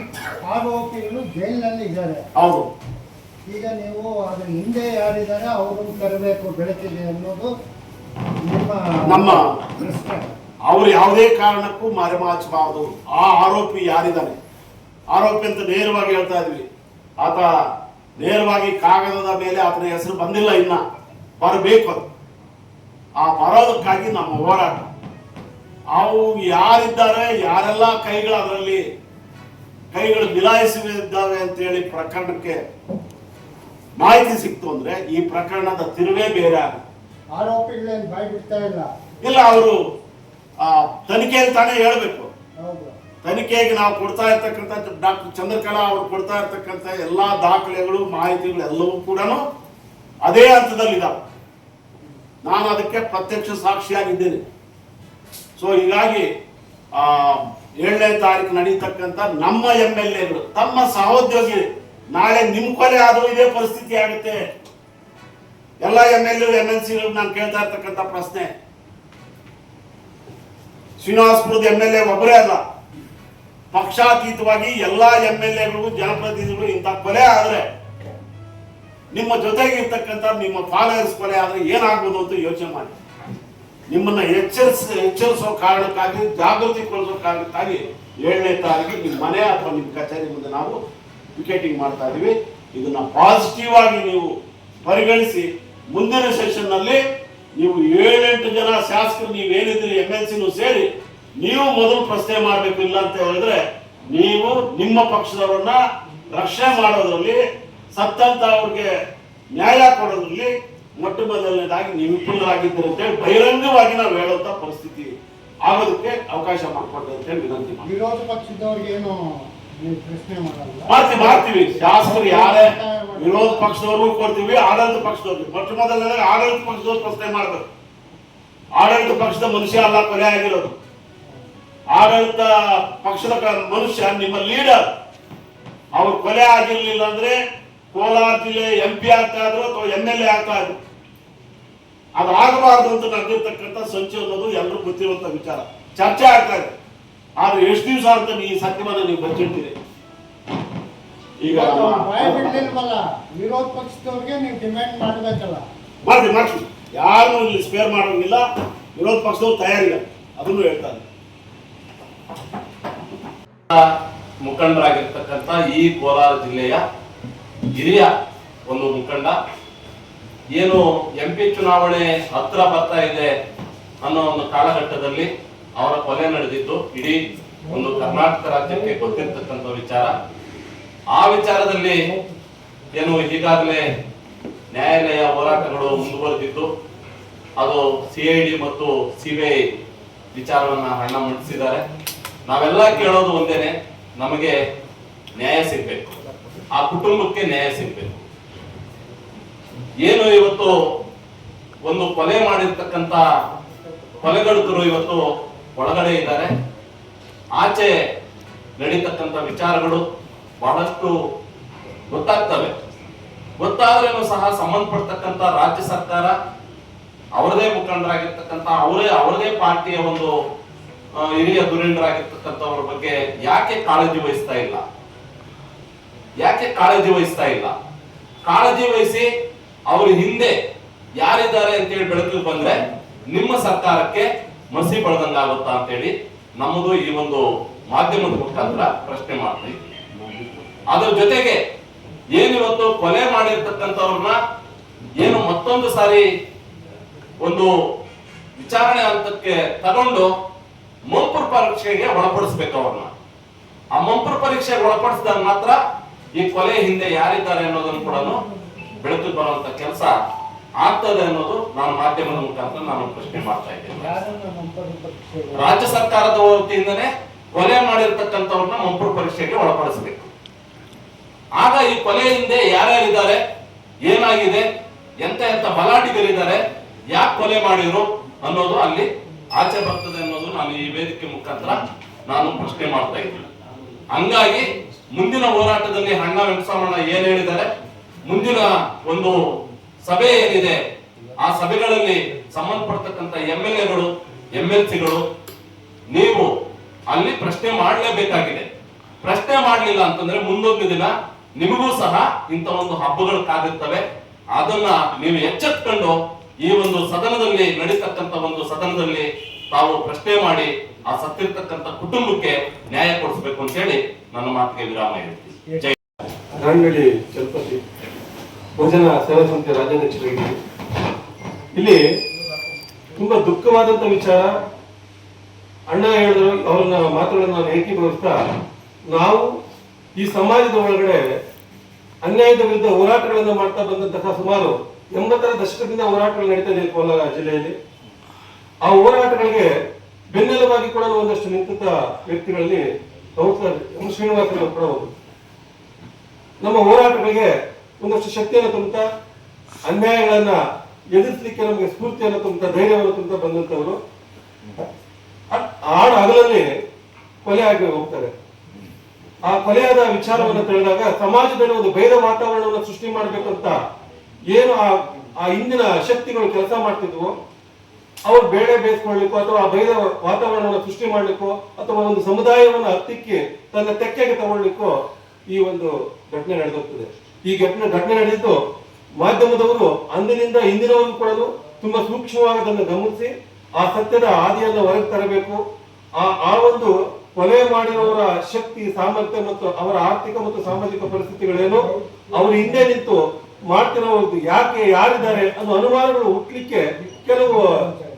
C: ಆರೋಪಿಗಳು ಜೈಲಿನಲ್ಲಿ ಇದ್ದಾರೆ.
B: ಹೌದು.
C: ಈಗ ನೀವು ಅದ್ರ ಹಿಂದೆ ಯಾರಿದ್ದಾರೆ ಅವ್ರನ್ನ ತರಬೇಕು ಬೆಳಕಿದೆ ಅನ್ನೋದು ನಮ್ಮ ಪ್ರಶ್ನೆ.
B: ಅವ್ರು ಯಾವುದೇ ಕಾರಣಕ್ಕೂ ಮರೆಮಾಚಬಾರದು. ಆ ಆರೋಪಿ ಯಾರಿದ್ದಾನೆ, ಆರೋಪಿ ಅಂತ ನೇರವಾಗಿ ಹೇಳ್ತಾ ಇದ್ವಿ. ಆತ ನೇರವಾಗಿ ಕಾಗದದ ಮೇಲೆ ಆತನ ಹೆಸರು ಬಂದಿಲ್ಲ, ಇನ್ನ ಬರಬೇಕು. ಆ ಬರೋದಕ್ಕಾಗಿ ನಮ್ಮ ಹೋರಾಟ. ಅವು ಯಾರಿದ್ದಾರೆ, ಯಾರೆಲ್ಲ ಕೈಗಳು ಮಿಲಾಯಿಸಿದ್ದಾವೆ ಅಂತ ಹೇಳಿ ಪ್ರಕರಣಕ್ಕೆ ಮಾಹಿತಿ ಸಿಕ್ತು ಅಂದ್ರೆ ಈ ಪ್ರಕರಣದ ತಿರುವೇ ಬೇರೆ ಆಗುತ್ತೆ.
C: ಆರೋಪಿಗಳೇನು ಬಾಯ್ ಬಿಡ್ತಾ
B: ಇಲ್ಲ, ಅವರು ತನಿಖೆಯಲ್ಲಿ ತಾನೇ ಹೇಳ್ಬೇಕು. ತನಿಖೆಗೆ ನಾವು ಕೊಡ್ತಾ ಇರ್ತಕ್ಕಂಥ ಡಾಕ್ಟರ್ ಚಂದ್ರಕಲಾ ಅವರು ಕೊಡ್ತಾ ಇರ್ತಕ್ಕಂಥ ಎಲ್ಲಾ ದಾಖಲೆಗಳು ಮಾಹಿತಿಗಳು ಎಲ್ಲವೂ ಕೂಡ ಅದೇ ಹಂತದಲ್ಲಿದ್ದಾವೆ. ನಾನು ಅದಕ್ಕೆ ಪ್ರತ್ಯಕ್ಷ ಸಾಕ್ಷಿಯಾಗಿದ್ದೇನೆ. ಸೊ ಹೀಗಾಗಿ 7ನೇ ತಾರೀಕು ನಡೀತಕ್ಕಂಥ ನಮ್ಮ MLAಗಳು ತಮ್ಮ ಸಹೋದ್ಯೋಗಿ ನಾಳೆ ನಿಮ್ ಕೊಲೆ ಆದರೂ ಇದೇ ಪರಿಸ್ಥಿತಿ ಆಗುತ್ತೆ. ಎಲ್ಲ MLA MLCಗಳು ನಾನು ಕೇಳ್ತಾ ಇರ್ತಕ್ಕಂಥ ಪ್ರಶ್ನೆ, ಶ್ರೀನಿವಾಸಪುರದ MLA ಒಬ್ಬರೇ ಅಲ್ಲ, ಪಕ್ಷಾತೀತವಾಗಿ ಎಲ್ಲಾ MLAಗಳು ಜನಪ್ರತಿನಿಧಿಗಳು ಇಂಥ ಕೊಲೆ ಆದ್ರೆ, ನಿಮ್ಮ ಜೊತೆಗೆ ಇರ್ತಕ್ಕಂಥ ನಿಮ್ಮ ಫಾಲೋವರ್ಸ್ ಕೊಲೆ ಆದ್ರೆ ಏನಾಗ್ಬೋದು ಅಂತ ಯೋಚನೆ ಮಾಡಿ. ನಿಮ್ಮನ್ನ ಎಚ್ಚರಿಸೋ ಕಾರಣಕ್ಕಾಗಿ, ಜಾಗೃತಿಗೊಳಿಸೋ ಕಾರಣಕ್ಕಾಗಿ 7ನೇ ತಾರೀಕು ನಿಮ್ಮ ಮನೆ ಅಥವಾ ನಿಮ್ಮ ಕಚೇರಿ ಮುಂದೆ ನಾವು ವಿಕೆಟಿಂಗ್ ಮಾಡ್ತಾ ಇದೀವಿ. ಇದನ್ನ ಪಾಸಿಟಿವ್ ಆಗಿ ನೀವು ಪರಿಗಣಿಸಿ ಮುಂದಿನ ಸೆಷನ್ ನಲ್ಲಿ ನೀವು 7-8 ಜನ ಶಾಸಕರು ನೀವೇನಿದ್ರಿ MLCನೂ ಸೇರಿ ನೀವು ಮೊದಲು ಪ್ರಶ್ನೆ ಮಾಡಬೇಕು. ಇಲ್ಲ ಅಂತ ಹೇಳಿದ್ರೆ ನೀವು ನಿಮ್ಮ ಪಕ್ಷದವರನ್ನ ರಕ್ಷಣೆ ಮಾಡೋದ್ರಲ್ಲಿ, ಸತ್ತಂತ ಅವ್ರಿಗೆ ನ್ಯಾಯ ಕೊಡೋದ್ರಲ್ಲಿ ಮೊಟ್ಟ ಮೊದಲನೇದಾಗಿ ನೀವು ವಿಫಲರಾಗಿದ್ದೀರಿ ಅಂತ ಹೇಳಿ ಬಹಿರಂಗವಾಗಿ ನಾವು ಹೇಳುವಂತ ಪರಿಸ್ಥಿತಿ ಆಗೋದಕ್ಕೆ ಅವಕಾಶ ಮಾಡಿಕೊಡ್ತೇವೆ ಅಂತ ಹೇಳಿ ವಿನಂತಿ ಮಾಡಿ.
C: ವಿರೋಧ ಪಕ್ಷದವ್ರಿಗೆ ಏನು ನೀವು ಪ್ರಶ್ನೆ ಮಾಡಲ್ಲ.
B: ಮಾಡ್ತೀವಿ ಶಾಸಕರು ಯಾರೇ ವಿರೋಧ ಪಕ್ಷದವ್ರಿಗೂ ಕೊಡ್ತೀವಿ, ಆಡಳಿತ ಪಕ್ಷದವ್ರಿಗೆ. ಮೊಟ್ಟ ಮೊದಲನೇದಾಗಿ ಆಡಳಿತ ಪಕ್ಷದವ್ರು ಪ್ರಶ್ನೆ ಮಾಡ್ಬೇಕು. ಆಡಳಿತ ಪಕ್ಷದ ಮನುಷ್ಯ ಅಲ್ಲ ಕೊಲೆ ಆಗಿರೋದು. ಆಡಳಿತ ಪಕ್ಷದ ಮನುಷ್ಯ ನಿಮ್ಮ ಲೀಡರ್ ಅವ್ರು ಕೊಲೆ ಆಗಿರ್ಲಿಲ್ಲ ಅಂದ್ರೆ ಕೋಲಾರ ಜಿಲ್ಲೆ MP ಆಗ್ತಾ ಇದ್ರು ಅಥವಾ MLA ಆಗ್ತಾ ಇದ್ರು. ಅದು ಆಗಬಾರ್ದು ಅಂತ ನಡೆದಿರ್ತಕ್ಕಂಥ ಸಂಚು ಅನ್ನೋದು ಎಲ್ಲರೂ ಗೊತ್ತಿರುವಂತ ವಿಚಾರ, ಚರ್ಚೆ ಆಗ್ತಾ ಇದೆ. ಆದ್ರೆ ಎಷ್ಟು ದಿವಸ ಅಂತ ಈ ಸತ್ಯವನ್ನ ನೀವು ಬಚ್ಚಿಡ್ತೀರಿ? ಈಗ
C: ಭಯ ಬಿಡ್ಲಿಲ್ವಲ್ಲ, ವಿರೋಧ ಪಕ್ಷದವ್ರಿಗೆ ನೀವು ಡಿಮ್ಯಾಂಡ್ ಮಾಡಬೇಕಲ್ಲ.
B: ಮಾಡ್ತೀವಿ. ಯಾರು ಇಲ್ಲಿ ಸ್ಪೇರ್ ಮಾಡೋಂಗಿಲ್ಲ, ವಿರೋಧ ಪಕ್ಷದವ್ರು ತಯಾರಿಲ್ಲ, ಅದನ್ನು ಹೇಳ್ತಾರೆ.
D: ಮುಖಂಡರಾಗಿರ್ತಕ್ಕಂಥ ಈ ಕೋಲಾರ ಜಿಲ್ಲೆಯ ಹಿರಿಯ ಒಂದು ಮುಖಂಡ ಏನು MP ಚುನಾವಣೆ ಹತ್ರ ಬರ್ತಾ ಇದೆ ಅನ್ನೋ ಒಂದು ಕಾಲಘಟ್ಟದಲ್ಲಿ ಅವರ ಕೊಲೆ ನಡೆದಿದ್ದು ಇಡೀ ಒಂದು ಕರ್ನಾಟಕ ರಾಜ್ಯಕ್ಕೆ ಗೊತ್ತಿರ್ತಕ್ಕಂಥ ವಿಚಾರ. ಆ ವಿಚಾರದಲ್ಲಿ ಏನು ಈಗಾಗಲೇ ನ್ಯಾಯಾಲಯ ಹೋರಾಟಗಳು ಮುಂದುವರೆದಿದ್ದು, ಅದು CID ಮತ್ತು CBI ವಿಚಾರವನ್ನ ಹಣ ಮುಟ್ಟಿಸಿದ್ದಾರೆ. ನಾವೆಲ್ಲ ಕೇಳೋದು ಒಂದೇನೆ, ನಮಗೆ ನ್ಯಾಯ ಸಿಗ್ಬೇಕು, ಆ ಕುಟುಂಬಕ್ಕೆ ನ್ಯಾಯ ಸಿಗ್ಬೇಕು. ಏನು ಇವತ್ತು ಒಂದು ಕೊಲೆ ಮಾಡಿರ್ತಕ್ಕಂಥ ಕೊಲೆಗಡುಕರು ಇವತ್ತು ಒಳಗಡೆ ಇದ್ದಾರೆ. ಆಚೆ ನಡೀತಕ್ಕಂಥ ವಿಚಾರಗಳು ಬಹಳಷ್ಟು ಗೊತ್ತಾಗ್ತವೆ. ಗೊತ್ತಾದ್ರೇನು ಸಹ ಸಂಬಂಧಪಡ್ತಕ್ಕಂಥ ರಾಜ್ಯ ಸರ್ಕಾರ ಅವರದೇ ಮುಖಂಡರಾಗಿರ್ತಕ್ಕಂಥ ಅವರದೇ ಪಾರ್ಟಿಯ ಒಂದು ಹಿರಿಯ ಧುರೀಣರಾಗಿರ್ತಕ್ಕಂಥವ್ರ ಬಗ್ಗೆ ಯಾಕೆ ಕಾಳಜಿ ವಹಿಸ್ತಾ ಇಲ್ಲ? ಕಾಳಜಿ ವಹಿಸಿ ಅವ್ರ ಹಿಂದೆ ಯಾರಿದ್ದಾರೆ ಅಂತೇಳಿ ಬೆಳಕಿಗೆ ಬಂದ್ರೆ ನಿಮ್ಮ ಸರ್ಕಾರಕ್ಕೆ ಮಸಿ ಬಳದಂಗಾಗುತ್ತಾ ಅಂತೇಳಿ ನಮ್ಮದು ಈ ಒಂದು ಮಾಧ್ಯಮದ ಮುಖಾಂತರ ಪ್ರಶ್ನೆ ಮಾಡ್ತೀವಿ. ಅದ್ರ ಜೊತೆಗೆ ಏನಿವತ್ತು ಕೊಲೆ ಮಾಡಿರ್ತಕ್ಕಂಥವ್ರನ್ನ ಏನು ಮತ್ತೊಂದು ಸಾರಿ ಒಂದು ವಿಚಾರಣೆ ಹಂತಕ್ಕೆ ತಗೊಂಡು ಮಂಪುರ್ ಪರೀಕ್ಷೆಗೆ ಒಳಪಡಿಸ್ಬೇಕು ಅವ್ರನ್ನ. ಆ ಮಂಪುರ್ ಪರೀಕ್ಷೆಗೆ ಒಳಪಡಿಸಿದಾಗ ಮಾತ್ರ ಈ ಕೊಲೆ ಹಿಂದೆ ಯಾರಿದ್ದಾರೆ ಅನ್ನೋದನ್ನು ಕೂಡ ಬೆಳಕಿಗೆ ಬರುವಂತ ಕೆಲಸ ಆಗ್ತದೆ ಅನ್ನೋದು ನಾನು ಮಾಧ್ಯಮದ ಮುಖಾಂತರ ನಾನು ಪ್ರಶ್ನೆ ಮಾಡ್ತಾ ಇದ್ದೇನೆ. ರಾಜ್ಯ ಸರ್ಕಾರದ ವತಿಯಿಂದನೇ ಕೊಲೆ ಮಾಡಿರ್ತಕ್ಕಂಥವ್ರನ್ನ ಮಂಪುರ್ ಪರೀಕ್ಷೆಗೆ ಒಳಪಡಿಸಬೇಕು. ಆಗ ಈ ಕೊಲೆ ಹಿಂದೆ ಯಾರ್ಯಾರಿದ್ದಾರೆ, ಏನಾಗಿದೆ, ಎಂತ ಬಲಾಢ್ಯರಿದ್ದಾರೆ, ಯಾಕೆ ಕೊಲೆ ಮಾಡಿದ್ರು ಅನ್ನೋದು ಅಲ್ಲಿ ಆಚೆ ಬರ್ತದೆ ಅನ್ನೋದು ನಾನು ಈ ವೇದಿಕೆ ಮುಖಾಂತರ ನಾನು ಪ್ರಶ್ನೆ ಮಾಡ್ತಾ ಇದ್ದೀನಿ. ಹಂಗಾಗಿ ಮುಂದಿನ ಹೋರಾಟದಲ್ಲಿ ಅಣ್ಣ ವೆಂಕಟರಮಣ ಏನ್ ಹೇಳಿದ್ದಾರೆ, ಮುಂದಿನ ಒಂದು ಸಭೆ ಏನಿದೆ ಆ ಸಭೆಗಳಲ್ಲಿ ಸಂಬಂಧಪಡ್ತಕ್ಕಂಥ MLAಗಳು MLCಗಳು ನೀವು ಅಲ್ಲಿ ಪ್ರಶ್ನೆ ಮಾಡಲೇಬೇಕಾಗಿದೆ. ಪ್ರಶ್ನೆ ಮಾಡಲಿಲ್ಲ ಅಂತಂದ್ರೆ ಮುಂದೊಂದು ದಿನ ನಿಮಗೂ ಸಹ ಇಂಥ ಒಂದು ಹಬ್ಬಗಳು ಕಾದಿರ್ತವೆ. ಅದನ್ನ ನೀವು ಎಚ್ಚೆತ್ಕೊಂಡು ಈ ಒಂದು ಸದನದಲ್ಲಿ ನಡೀತಕ್ಕಂಥ ಒಂದು ಸದನದಲ್ಲಿ ತಾವು ಪ್ರಶ್ನೆ ಮಾಡಿ ಆ ಸತ್ತಿರ್ತಕ್ಕಂಥ ಕುಟುಂಬಕ್ಕೆ ನ್ಯಾಯ ಕೊಡಿಸಬೇಕು ಅಂತ ಹೇಳಿ ನನ್ನ ಮಾತಿಗೆ ವಿರಾಮ ಹೇಳ್ತೀನಿ. ಜೈ
E: ನಾಂಗಡಿ ಚಲಪತಿ ಬಹುಜನ ಸೇವಾ ಸಮಿತಿಯ ರಾಜ್ಯಾಧ್ಯಕ್ಷರಾಗಿದ್ದೀನಿ. ಇಲ್ಲಿ ತುಂಬಾ ದುಃಖವಾದಂತ ವಿಚಾರ. ಅಣ್ಣ ಹೇಳಿದ್ರು, ಅವ್ರನ್ನ ಮಾತುಗಳನ್ನ ನಾನು ಏಕೀಭವಿಸ್ತಾ, ನಾವು ಈ ಸಮಾಜದ ಒಳಗಡೆ ಅನ್ಯಾಯದ ವಿರುದ್ಧ ಹೋರಾಟಗಳನ್ನು ಮಾಡ್ತಾ ಬಂದಂತಹ ಸುಮಾರು 80ರ ದಶಕದಿಂದ ಹೋರಾಟಗಳು ನಡೀತಾ ಇದೆ ಕೋಲಾರ ಜಿಲ್ಲೆಯಲ್ಲಿ. ಆ ಹೋರಾಟಗಳಿಗೆ ಬೆನ್ನೆಲುಬಾಗಿ ಕೂಡ ಒಂದಷ್ಟು ನಿಂತ ವ್ಯಕ್ತಿಗಳಲ್ಲಿ ಎಂ ಶ್ರೀನಿವಾಸನ್ ಕೂಡ ಒಂದು ನಮ್ಮ ಹೋರಾಟಗಳಿಗೆ ಒಂದಷ್ಟು ಶಕ್ತಿಯನ್ನು ತುಂಬುತ್ತಾ, ಅನ್ಯಾಯಗಳನ್ನ ಎದುರಿಸಲಿಕ್ಕೆ ನಮಗೆ ಸ್ಫೂರ್ತಿಯನ್ನು ತುಂಬುತ್ತಾ, ಧೈರ್ಯವನ್ನು ತುಂಬುತ್ತಾ ಬಂದಂತವರು ಆಡ ಹಗಲಲ್ಲಿ ಕೊಲೆ ಆಗಿ ಹೋಗ್ತಾರೆ. ಆ ಕೊಲೆಯಾದ ವಿಚಾರವನ್ನು ತಿಳಿದಾಗ ಸಮಾಜದಲ್ಲಿ ಒಂದು ಭೇದ ವಾತಾವರಣವನ್ನು ಸೃಷ್ಟಿ ಮಾಡಬೇಕಂತ ಏನು ಆ ಹಿಂದಿನ ಶಕ್ತಿಗಳು ಕೆಲಸ ಮಾಡ್ತಿದ್ವು, ಅವ್ರು ಬೇಳೆ ಬೇಯಿಸ್ಕೊಳ್ಲಿಕ್ಕೋ ಅಥವಾ ಆ ಭೇದ ವಾತಾವರಣವನ್ನು ಸೃಷ್ಟಿ ಮಾಡ್ಲಿಕ್ಕೋ ಅಥವಾ ಒಂದು ಸಮುದಾಯವನ್ನು ಹತ್ತಿಕ್ಕಿ ತನ್ನ ತೆಕ್ಕೆಗೆ ತಗೊಳ್ಲಿಕ್ಕೋ ಈ ಒಂದು ಘಟನೆ ನಡೆದೋಗ್ತದೆ. ಈ ಘಟನೆ ನಡೆದಿದ್ದು ಮಾಧ್ಯಮದವರು ಅಂದಿನಿಂದ ಇಂದಿನವರೆಗೂ ಕೂಡ ತುಂಬಾ ಸೂಕ್ಷ್ಮವಾಗಿ ಅದನ್ನು ಗಮನಿಸಿ ಆ ಸತ್ಯದ ಹಾದಿಯನ್ನು ಹೊರಗೆ ತರಬೇಕು. ಆ ಒಂದು ಕೊಲೆ ಮಾಡಿರೋರ ಶಕ್ತಿ, ಸಾಮರ್ಥ್ಯ ಮತ್ತು ಅವರ ಆರ್ಥಿಕ ಮತ್ತು ಸಾಮಾಜಿಕ ಪರಿಸ್ಥಿತಿಗಳೇನು, ಅವರು ಹಿಂದೆ ನಿಂತು ಮಾಡ್ತಿರೋದು ಯಾಕೆ, ಯಾರಿದ್ದಾರೆ ಅನ್ನೋ ಅನುಮಾನಗಳು ಹುಟ್ಟಲಿಕ್ಕೆ ಕೆಲವು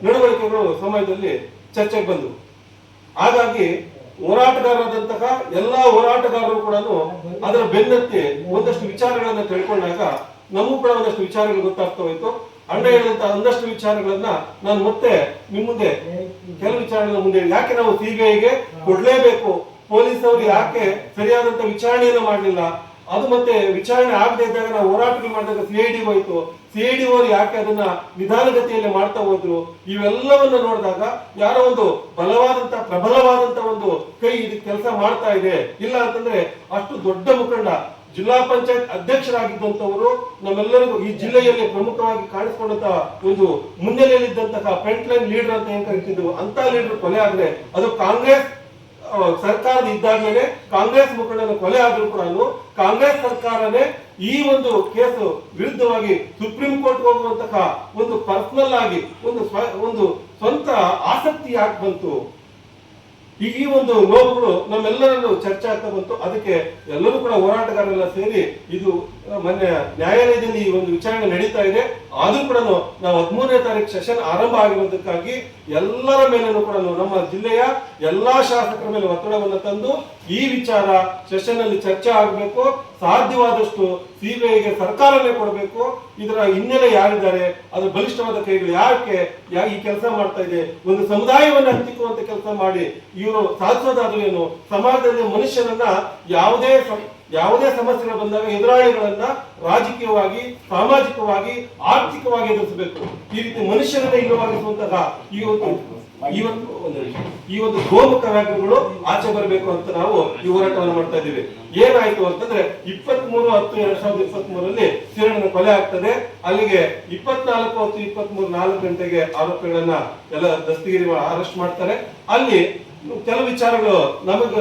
E: ನಡವಳಿಕೆಗಳು ಸಮಾಜದಲ್ಲಿ ಚರ್ಚೆಗೆ ಬಂದವು. ಹಾಗಾಗಿ ಹೋರಾಟಗಾರರಾದಂತಹ ಎಲ್ಲಾ ಹೋರಾಟಗಾರರು ಕೂಡ ಅದರ ಬೆನ್ನತ್ತಿ ಒಂದಷ್ಟು ವಿಚಾರಗಳನ್ನ ತಿಳ್ಕೊಂಡಾಗ ನಮಗೂ ಕೂಡ ಒಂದಷ್ಟು ವಿಚಾರಗಳು ಗೊತ್ತಾಗ್ತಾ ಹೋಯ್ತು. ಅಣ್ಣ ಹೇಳಿದಂತ ಒಂದಷ್ಟು ವಿಚಾರಗಳನ್ನ ನಾನು ಮತ್ತೆ ನಿಮ್ಮ ಮುಂದೆ ಕೆಲವು ವಿಚಾರಗಳ ಮುಂದೆ ಯಾಕೆ ನಾವು CBIಗೆ ಕೊಡ್ಲೇಬೇಕು ಪೊಲೀಸರು ಯಾಕೆ ಸರಿಯಾದಂತ ವಿಚಾರಣೆಯನ್ನು ಮಾಡಲಿಲ್ಲ, ಅದು ಮತ್ತೆ ವಿಚಾರಣೆ ಆಗದೆ ಇದ್ದಾಗ ನಾವು ಹೋರಾಟಗಳು ಮಾಡಿದಾಗ CID ಹೋಯ್ತು, CID ಅವರು ಯಾಕೆ ಅದನ್ನ ನಿಧಾನಗತಿಯಲ್ಲಿ ಮಾಡ್ತಾ ಹೋದ್ರು, ಇವೆಲ್ಲವನ್ನ ನೋಡಿದಾಗ ಯಾರೋ ಒಂದು ಪ್ರಬಲವಾದಂತ ಒಂದು ಕೈ ಇದು ಕೆಲಸ ಮಾಡ್ತಾ ಇದೆ. ಇಲ್ಲ ಅಂತಂದ್ರೆ ಅಷ್ಟು ದೊಡ್ಡ ಮುಖಂಡ ಜಿಲ್ಲಾ ಪಂಚಾಯತ್ ಅಧ್ಯಕ್ಷರಾಗಿದ್ದಂತವರು, ನಮ್ಮೆಲ್ಲರಿಗೂ ಈ ಜಿಲ್ಲೆಯಲ್ಲಿ ಪ್ರಮುಖವಾಗಿ ಕಾಣಿಸಿಕೊಂಡಂತಹ ಒಂದು ಮುನ್ನೆಲೆಯಲ್ಲಿದ್ದಂತಹ ಫ್ರಂಟ್ ಲೈನ್ ಲೀಡರ್ ಅಂತ ಏನ್ ಕರಿತಿದ್ರು ಅಂತ ಲೀಡರ್ ಕೊಲೆ ಆದ್ರೆ, ಅದು ಕಾಂಗ್ರೆಸ್ ಸರ್ಕಾರದ ಇದ್ದಾಗಲೇ ಕಾಂಗ್ರೆಸ್ ಮುಖಂಡನ ಕೊಲೆ ಆದ್ರೂ ಕೂಡ ಕಾಂಗ್ರೆಸ್ ಸರ್ಕಾರನೇ ಈ ಒಂದು ಕೇಸು ವಿರುದ್ಧವಾಗಿ ಸುಪ್ರೀಂ ಕೋರ್ಟ್ ಹೋಗುವಂತಹ ಒಂದು ಪರ್ಸನಲ್ ಆಗಿ ಒಂದು ಸ್ವಂತ ಆಸಕ್ತಿ ಯಾಕೆ ಬಂತು? ಈ ಒಂದು ನೋವುಗಳು ನಮ್ಮೆಲ್ಲರಲ್ಲೂ ಚರ್ಚೆ ಆಗ್ತಾ ಬಂತು. ಅದಕ್ಕೆ ಎಲ್ಲರೂ ಕೂಡ ಹೋರಾಟಗಾರರೆಲ್ಲ ಸೇರಿ ಇದು ಮೊನ್ನೆ ನ್ಯಾಯಾಲಯದಲ್ಲಿ ಈ ಒಂದು ವಿಚಾರಣೆ ನಡೀತಾ ಇದೆ. ಆದ್ರೂ ಕೂಡ ನಾವು 13ನೇ ತಾರೀಕು ಸೆಷನ್ ಆರಂಭ ಆಗಿರುವುದಕ್ಕಾಗಿ ಎಲ್ಲರ ಮೇಲೂ ಕೂಡ ನಮ್ಮ ಜಿಲ್ಲೆಯ ಎಲ್ಲಾ ಶಾಸಕರ ಮೇಲೆ ಒತ್ತಡವನ್ನು ತಂದು ಈ ವಿಚಾರ ಸೆಷನ್ ಅಲ್ಲಿ ಚರ್ಚೆ ಆಗಬೇಕು. ಸಾಧ್ಯವಾದಷ್ಟು CBIಗೆ ಸರ್ಕಾರನೇ ಕೊಡಬೇಕು. ಇದರ ಹಿನ್ನೆಲೆ ಯಾರಿದ್ದಾರೆ, ಅದರ ಬಲಿಷ್ಠವಾದ ಕೈಗಳು ಯಾಕೆ ಈ ಕೆಲಸ ಮಾಡ್ತಾ ಇದೆ, ಒಂದು ಸಮುದಾಯವನ್ನು ಹತ್ತಿಕ್ಕುವಂತ ಕೆಲಸ ಮಾಡಿ ಇವರು ಸಾಧಿಸೋದಾದ್ರೂ ಏನು, ಸಮಾಜದಲ್ಲಿ ಮನುಷ್ಯನನ್ನ ಯಾವುದೇ ಸಮಸ್ಯೆಗಳು ಬಂದಾಗ ಎದುರಾಳಿಗಳನ್ನ ರಾಜಕೀಯವಾಗಿ, ಸಾಮಾಜಿಕವಾಗಿ, ಆರ್ಥಿಕವಾಗಿ ಎದುರಿಸಬೇಕು. ಈ ರೀತಿ ಮನುಷ್ಯರನ್ನೇ ಇಲ್ಲವಾಗಿಸುವಂತಹ ಈ ಒಂದು ಗೋಮುಖ ವ್ಯಾಘ್ರಗಳು ಆಚೆ ಬರಬೇಕು ಅಂತ ನಾವು ಈ ಹೋರಾಟವನ್ನು ಮಾಡ್ತಾ ಇದ್ದೀವಿ. ಏನಾಯ್ತು ಅಂತಂದ್ರೆ 23/10/2023 ಕಿರಣ್ ಕೊಲೆ ಆಗ್ತದೆ. ಅಲ್ಲಿಗೆ 24/10/23 4 ಗಂಟೆಗೆ ಆರೋಪಿಗಳನ್ನ ಎಲ್ಲ ದಸ್ತಗಿರಿ ಅರೆಸ್ಟ್ ಮಾಡ್ತಾರೆ. ಅಲ್ಲಿ ಕೆಲವು ವಿಚಾರಗಳು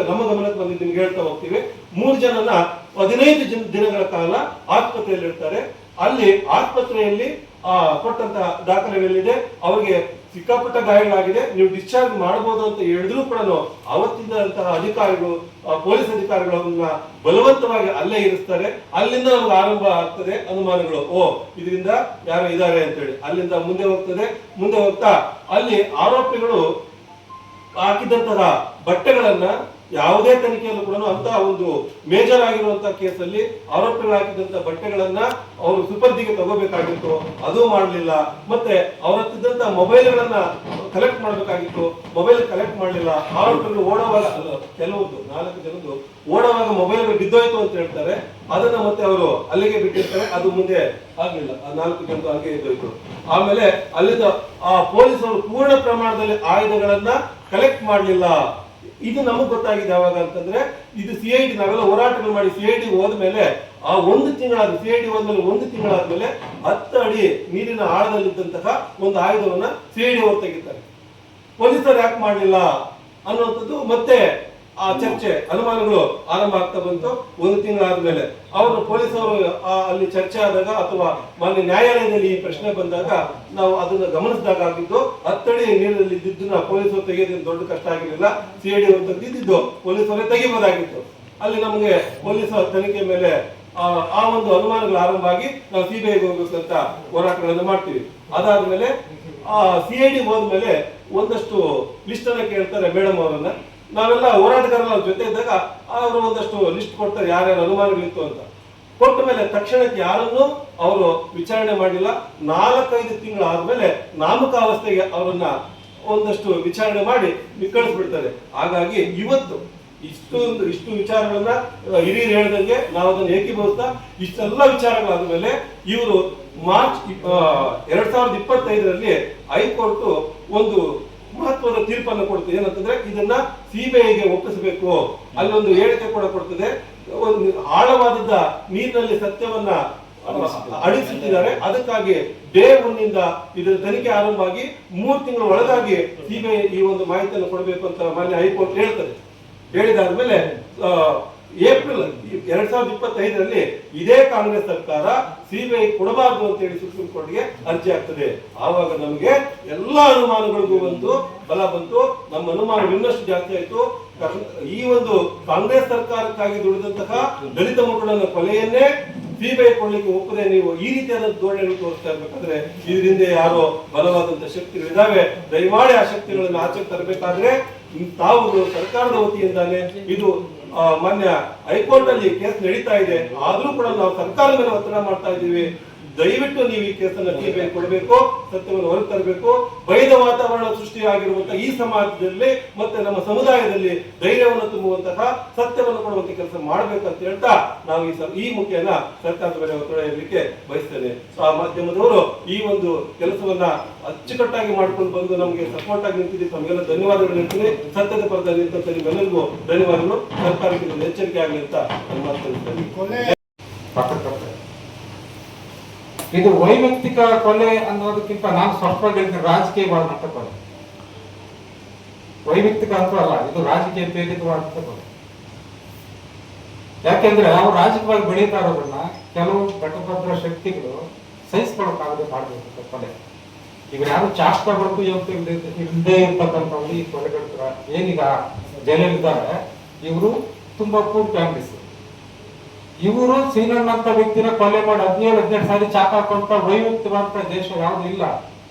E: ನಮ್ಮ ಗಮನಕ್ಕೆ ಬಂದಿದ್ದು ನಿಮ್ಗೆ ಹೇಳ್ತಾ ಹೋಗ್ತೀವಿ. 3 ಜನನ 15 ದಿನಗಳ ಕಾಲ ಆಸ್ಪತ್ರೆಯಲ್ಲಿ ಇರ್ತಾರೆ. ಅಲ್ಲಿ ಆಸ್ಪತ್ರೆಯಲ್ಲಿ ಕೊಟ್ಟಂತಹ ದಾಖಲೆಗಳಿದೆ. ಅವರಿಗೆ ಸಿಕ್ಕಾಪಟ್ಟ ಗಾಯಗಳಾಗಿದೆ, ನೀವು ಡಿಸ್ಚಾರ್ಜ್ ಮಾಡಬಹುದು ಅಂತ ಹೇಳಿದ್ರು ಕೂಡ ಅವತ್ತಿದ್ದಂತಹ ಅಧಿಕಾರಿಗಳು, ಪೊಲೀಸ್ ಅಧಿಕಾರಿಗಳನ್ನ ಬಲವಂತವಾಗಿ ಅಲ್ಲೇ ಇರಿಸ್ತಾರೆ. ಅಲ್ಲಿಂದ ನಮ್ಗೆ ಆರಂಭ ಆಗ್ತದೆ ಅನುಮಾನಗಳು, ಇದರಿಂದ ಯಾರು ಇದ್ದಾರೆ ಅಂತ ಹೇಳಿ. ಅಲ್ಲಿಂದ ಮುಂದೆ ಹೋಗ್ತಾ ಅಲ್ಲಿ ಆರೋಪಿಗಳು ಹಾಕಿದಂತಹ ಬಟ್ಟೆಗಳನ್ನ ಯಾವುದೇ ತನಿಖೆಯಲ್ಲೂ ಕೂಡ ಅಂತಹ ಒಂದು ಮೇಜರ್ ಆಗಿರುವಂತಹ ಕೇಸಲ್ಲಿ ಆರೋಪಿಗಳು ಹಾಕಿದಂತಹ ಬಟ್ಟೆಗಳನ್ನ ಅವರು ಸುಪರ್ದಿಗೆ ತಗೋಬೇಕಾಗಿತ್ತು, ಅದು ಮಾಡಲಿಲ್ಲ. ಮತ್ತೆ ಅವ್ರ ಹತ್ತಿದ್ದಂತಹ ಮೊಬೈಲ್ಗಳನ್ನ ಕಲೆಕ್ಟ್ ಮಾಡಬೇಕಾಗಿತ್ತು, ಮೊಬೈಲ್ ಕಲೆಕ್ಟ್ ಮಾಡಲಿಲ್ಲ. ಆರೋಪಿಗಳು ಓಡುವಾಗ ಕೆಲವೊಂದು 4 ಜನದ್ದು ಓಡುವಾಗ ಮೊಬೈಲ್ಗಳು ಬಿದ್ದೋಯ್ತು ಅಂತ ಹೇಳ್ತಾರೆ. ಅದನ್ನ ಮತ್ತೆ ಅವರು ಅಲ್ಲಿಗೆ ಬಿಟ್ಟಿರ್ತಾರೆ, ಅದು ಮುಂದೆ ಆಗ್ಲಿಲ್ಲ. 4 ಜನದ್ದು ಹಾಗೆ ಇದ್ದೋಯ್ತು. ಆಮೇಲೆ ಅಲ್ಲಿಂದ ಪೊಲೀಸರು ಪೂರ್ಣ ಪ್ರಮಾಣದಲ್ಲಿ ಆಯುಧಗಳನ್ನ ಕಲೆಕ್ಟ್ ಮಾಡಲಿಲ್ಲ. ಇದು ನಮಗ್ ಗೊತ್ತಾಗಿದೆ ಯಾವಾಗ ಅಂತಂದ್ರೆ, ಇದು CID ನಾವೆಲ್ಲ ಹೋರಾಟಗಳು ಮಾಡಿ CID ಹೋದ್ಮೇಲೆ ಒಂದು ತಿಂಗಳಾದ್ಮೇಲೆ CID ಹೋದ್ಮೇಲೆ 1 ತಿಂಗಳಾದ್ಮೇಲೆ 10 ಅಡಿ ನೀರಿನ ಆಳದಲ್ಲಿದ್ದಂತಹ ಒಂದು ಆಯುಧವನ್ನ CID ಅವರು ತೆಗಿತಾರೆ. ಪೊಲೀಸರು ಯಾಕೆ ಮಾಡಲಿಲ್ಲ ಅನ್ನುವಂಥದ್ದು ಮತ್ತೆ ಆ ಚರ್ಚೆ, ಅನುಮಾನಗಳು ಆರಂಭ ಆಗ್ತಾ ಬಂತು. 1 ತಿಂಗಳಾದ್ಮೇಲೆ ಅವರು ಪೊಲೀಸರು ಅಲ್ಲಿ ಚರ್ಚೆ ಆದಾಗ ಅಥವಾ ಮಾನ್ಯ ನ್ಯಾಯಾಲಯದಲ್ಲಿ ಈ ಪ್ರಶ್ನೆ ಬಂದಾಗ ನಾವು ಅದನ್ನ ಗಮನಿಸಿದಾಗ ಆಗಿದ್ದು 10 ಅಡಿ ನೀರಿನಲ್ಲಿ ಇದ್ದಿದ್ದನ್ನ ಪೊಲೀಸರು ತೆಗೆಯೋದೇನು ದೊಡ್ಡ ಕಷ್ಟ ಆಗಿರಲಿಲ್ಲ. CID ಅವರು ತೆಗೆದಿದ್ದು ಪೊಲೀಸರೇ ತೆಗಿಬಹುದಾಗಿತ್ತು. ಅಲ್ಲಿ ನಮಗೆ ಪೊಲೀಸರ ತನಿಖೆ ಮೇಲೆ ಆ ಒಂದು ಅನುಮಾನಗಳು ಆರಂಭ ಆಗಿ ನಾವು CBIಗೆ ಹೋಗ್ಬೇಕಂತ ಹೋರಾಟಗಳನ್ನು ಮಾಡ್ತೀವಿ. ಅದಾದ್ಮೇಲೆ CID ಹೋದ್ಮೇಲೆ ಒಂದಷ್ಟು ಲಿಸ್ಟ್ ಅನ್ನ ಕೇಳ್ತಾರೆ ಮೇಡಮ್ ಅವರನ್ನ. ನಾವೆಲ್ಲ ಹೋರಾಟಗಾರರ ಜೊತೆ ಇದ್ದಾಗ ಅವರು ಒಂದಷ್ಟು ಲಿಸ್ಟ್ ಕೊಡ್ತಾರೆ ಯಾರ್ಯಾರು ಅನುಮಾನಗಳಿತ್ತು ಅಂತ. ಕೊಟ್ಟ ಮೇಲೆ ತಕ್ಷಣಕ್ಕೆ ಯಾರನ್ನು ಅವರು ವಿಚಾರಣೆ ಮಾಡಿಲ್ಲ. 4-5 ತಿಂಗಳಾದ್ಮೇಲೆ ನಾಮಕಾವಸ್ಥೆಗೆ ಅವರನ್ನ ಒಂದಷ್ಟು ವಿಚಾರಣೆ ಮಾಡಿ ಕಳಿಸ್ಬಿಡ್ತಾರೆ. ಹಾಗಾಗಿ ಇವತ್ತು ಇಷ್ಟು ವಿಚಾರಗಳನ್ನ ಹಿರಿಯರು ಹೇಳ್ದಂಗೆ ನಾವು ಅದನ್ನು ಏಕೀಭವಿಸ್ತಾ ಇಷ್ಟೆಲ್ಲ ವಿಚಾರಗಳಾದ್ಮೇಲೆ ಇವರು ಮಾರ್ಚ್ 2025ರಲ್ಲಿ ಹೈಕೋರ್ಟ್ ಒಂದು ಮಹತ್ವದ ತೀರ್ಪನ್ನು ಕೊಡ್ತದೆ. ಏನಂತಂದ್ರೆ ಇದನ್ನ CBIಗೆ ಒಪ್ಪಿಸಬೇಕು. ಅಲ್ಲೊಂದು ಹೇಳಿಕೆ ಕೂಡ ಕೊಡ್ತದೆ, ಒಂದು ಆಳವಾದ ನೀರಿನಲ್ಲಿ ಸತ್ಯವನ್ನ ಅಡಿಸುತ್ತಿದ್ದಾರೆ. ಅದಕ್ಕಾಗಿ ಡೇ 1 ಇದರ ತನಿಖೆ ಆರಂಭ ಆಗಿ 3 ತಿಂಗಳ ಒಳಗಾಗಿ CBI ಈ ಒಂದು ಮಾಹಿತಿಯನ್ನು ಕೊಡಬೇಕು ಅಂತ ಮಾನ್ಯ ಹೈಕೋರ್ಟ್ ಹೇಳ್ತದೆ. ಹೇಳಿದಾದ್ಮೇಲೆ ಏಪ್ರಿಲ್ 2025ರಲ್ಲಿ ಇದೇ ಕಾಂಗ್ರೆಸ್ ಸರ್ಕಾರ CBI ಕೊಡಬಾರದು ಅಂತ ಹೇಳಿ ಸುಪ್ರೀಂ ಕೋರ್ಟ್ಗೆ ಅರ್ಜಿ ಆಗ್ತದೆ. ಆವಾಗ ನಮಗೆ ಎಲ್ಲಾ ಅನುಮಾನಗಳಿಗೂ ಒಂದು ಬಲ ಬಂತು. ನಮ್ಮ ಅನುಮಾನ ಇನ್ನಷ್ಟು ಜಾಸ್ತಿ ಆಯ್ತು. ಈ ಒಂದು ಕಾಂಗ್ರೆಸ್ ಸರ್ಕಾರಕ್ಕಾಗಿ ದುಡಿದಂತಹ ದಲಿತ ಮುಖಂಡನ ಕೊಲೆಯನ್ನೇ CBI ಕೊಡ್ಲಿಕ್ಕೆ ಒಪ್ಪದೆ ನೀವು ಈ ರೀತಿಯಾದ ಧೋರಣೆಗಳು ತೋರಿಸ್ತಾ ಇರ್ಬೇಕಾದ್ರೆ ಇದರಿಂದ ಯಾರೋ ಬಲವಾದಂತಹ ಶಕ್ತಿಗಳಿದಾವೆ. ದಯಮಾಡಿ ಆ ಶಕ್ತಿಗಳನ್ನು ಆಚೆ ತರಬೇಕಾದ್ರೆ ತಾವು ಸರ್ಕಾರದ ವತಿಯಿಂದಾನೆ ಇದು ಮಾನ್ಯ ಹೈಕೋರ್ಟ್ ಅಲ್ಲಿ ಕೇಸ್ ನಡೀತಾ ಇದೆ. ಆದ್ರೂ ಕೂಡ ನಾವು ಸರ್ಕಾರದ ಮೇಲೆ ಒತ್ತಡ ಮಾಡ್ತಾ ಇದ್ದೀವಿ. ದಯವಿಟ್ಟು ನೀವು ಈ ಕೇಸನ್ನ ಸಿಬಿಐ ಕೊಡಬೇಕು, ಸತ್ಯವನ್ನು ಹೊರ ತರಬೇಕು. ಭಯದ ವಾತಾವರಣ ಸೃಷ್ಟಿಯಾಗಿರುವಂತಹ ಈ ಸಮಾಜದಲ್ಲಿ ಮತ್ತೆ ನಮ್ಮ ಸಮುದಾಯದಲ್ಲಿ ಧೈರ್ಯವನ್ನು ತುಂಬುವಂತಹ ಸತ್ಯವನ್ನು ಕೊಡುವಂತ ಕೆಲಸ ಮಾಡಬೇಕಂತ ಹೇಳ್ತಾ ನಾವು ಈ ಮುಖೇನ ಸರ್ಕಾರದ ಮೇಲೆ ಒತ್ತಡ ಇರಲಿಕ್ಕೆ ಬಯಸ್ತೇನೆ. ಆ ಮಾಧ್ಯಮದವರು ಈ ಒಂದು ಕೆಲಸವನ್ನ ಅಚ್ಚುಕಟ್ಟಾಗಿ ಮಾಡ್ಕೊಂಡು ಬಂದು ನಮಗೆ ಸಪೋರ್ಟ್ ಆಗಿ ನಿಂತಿದ್ದೀವಿ. ತಮಗೆಲ್ಲ ಧನ್ಯವಾದಗಳು ಹೇಳ್ತೀನಿ. ಸತ್ಯದ ಪರದಲ್ಲಿ ನಿಂತ ನಿಮ್ಮೆಲ್ಲರಿಗೂ ಧನ್ಯವಾದಗಳು. ಸರ್ಕಾರಕ್ಕೆ ಒಂದು ಎಚ್ಚರಿಕೆ ಆಗಲಿ ಅಂತ ನಾನು ಮಾತನಾಡ್ತೇನೆ.
C: ಕೊಲೆ
F: ಪತ್ರಕರ್ತೆ ಇದು ವೈಯಕ್ತಿಕ ಕೊಲೆ ಅನ್ನೋದಕ್ಕಿಂತ ನಾನು ಸ್ಪಷ್ಟವಾಗಿ ಹೇಳ್ತೀನಿ, ರಾಜಕೀಯವಾದಂತ ಕೊಲೆ. ವೈಯಕ್ತಿಕ ಅಂತೂ ಅಲ್ಲ, ಇದು ರಾಜಕೀಯ ಪ್ರೇರಿತವಾದಂತ ಕೊಲೆ. ಯಾಕೆಂದ್ರೆ ಅವ್ರು ರಾಜಕೀಯವಾಗಿ ಬೆಳೀತಾ ಇರೋದನ್ನ ಕೆಲವು ಘಟಭದ್ರ ಶಕ್ತಿಗಳು ಸಹಿಸ್ಕೊಳ್ಳೋಕ್ಕಾಗದೆ ಮಾಡಬೇಕು ಕೊಲೆ. ಇವ್ರು ಯಾರು ಚಾಷ್ಟ ಬರಕು ಇಲ್ಲದೆ ಇರ್ತಕ್ಕಂಥವ್ರು ಈ ಕೊಲೆಗಳ ಏನೀಗ ಜೈಲಲ್ಲಿದ್ದಾರೆ, ಇವರು ತುಂಬಾ ಪೂರ್ ಫ್ಯಾಮಿಲೀಸ್. ಇವರು ಸೀನಣ್ಣ ಅಂತ ವ್ಯಕ್ತಿನ ಕೊಲೆ ಮಾಡಿ 17-18 ಸಾರಿ ಚಾಕ್ ಹಾಕೊಂತ ವೈಯಕ್ತಿಕವಾದ ದೇಶ ಯಾವ್ದು ಇಲ್ಲ.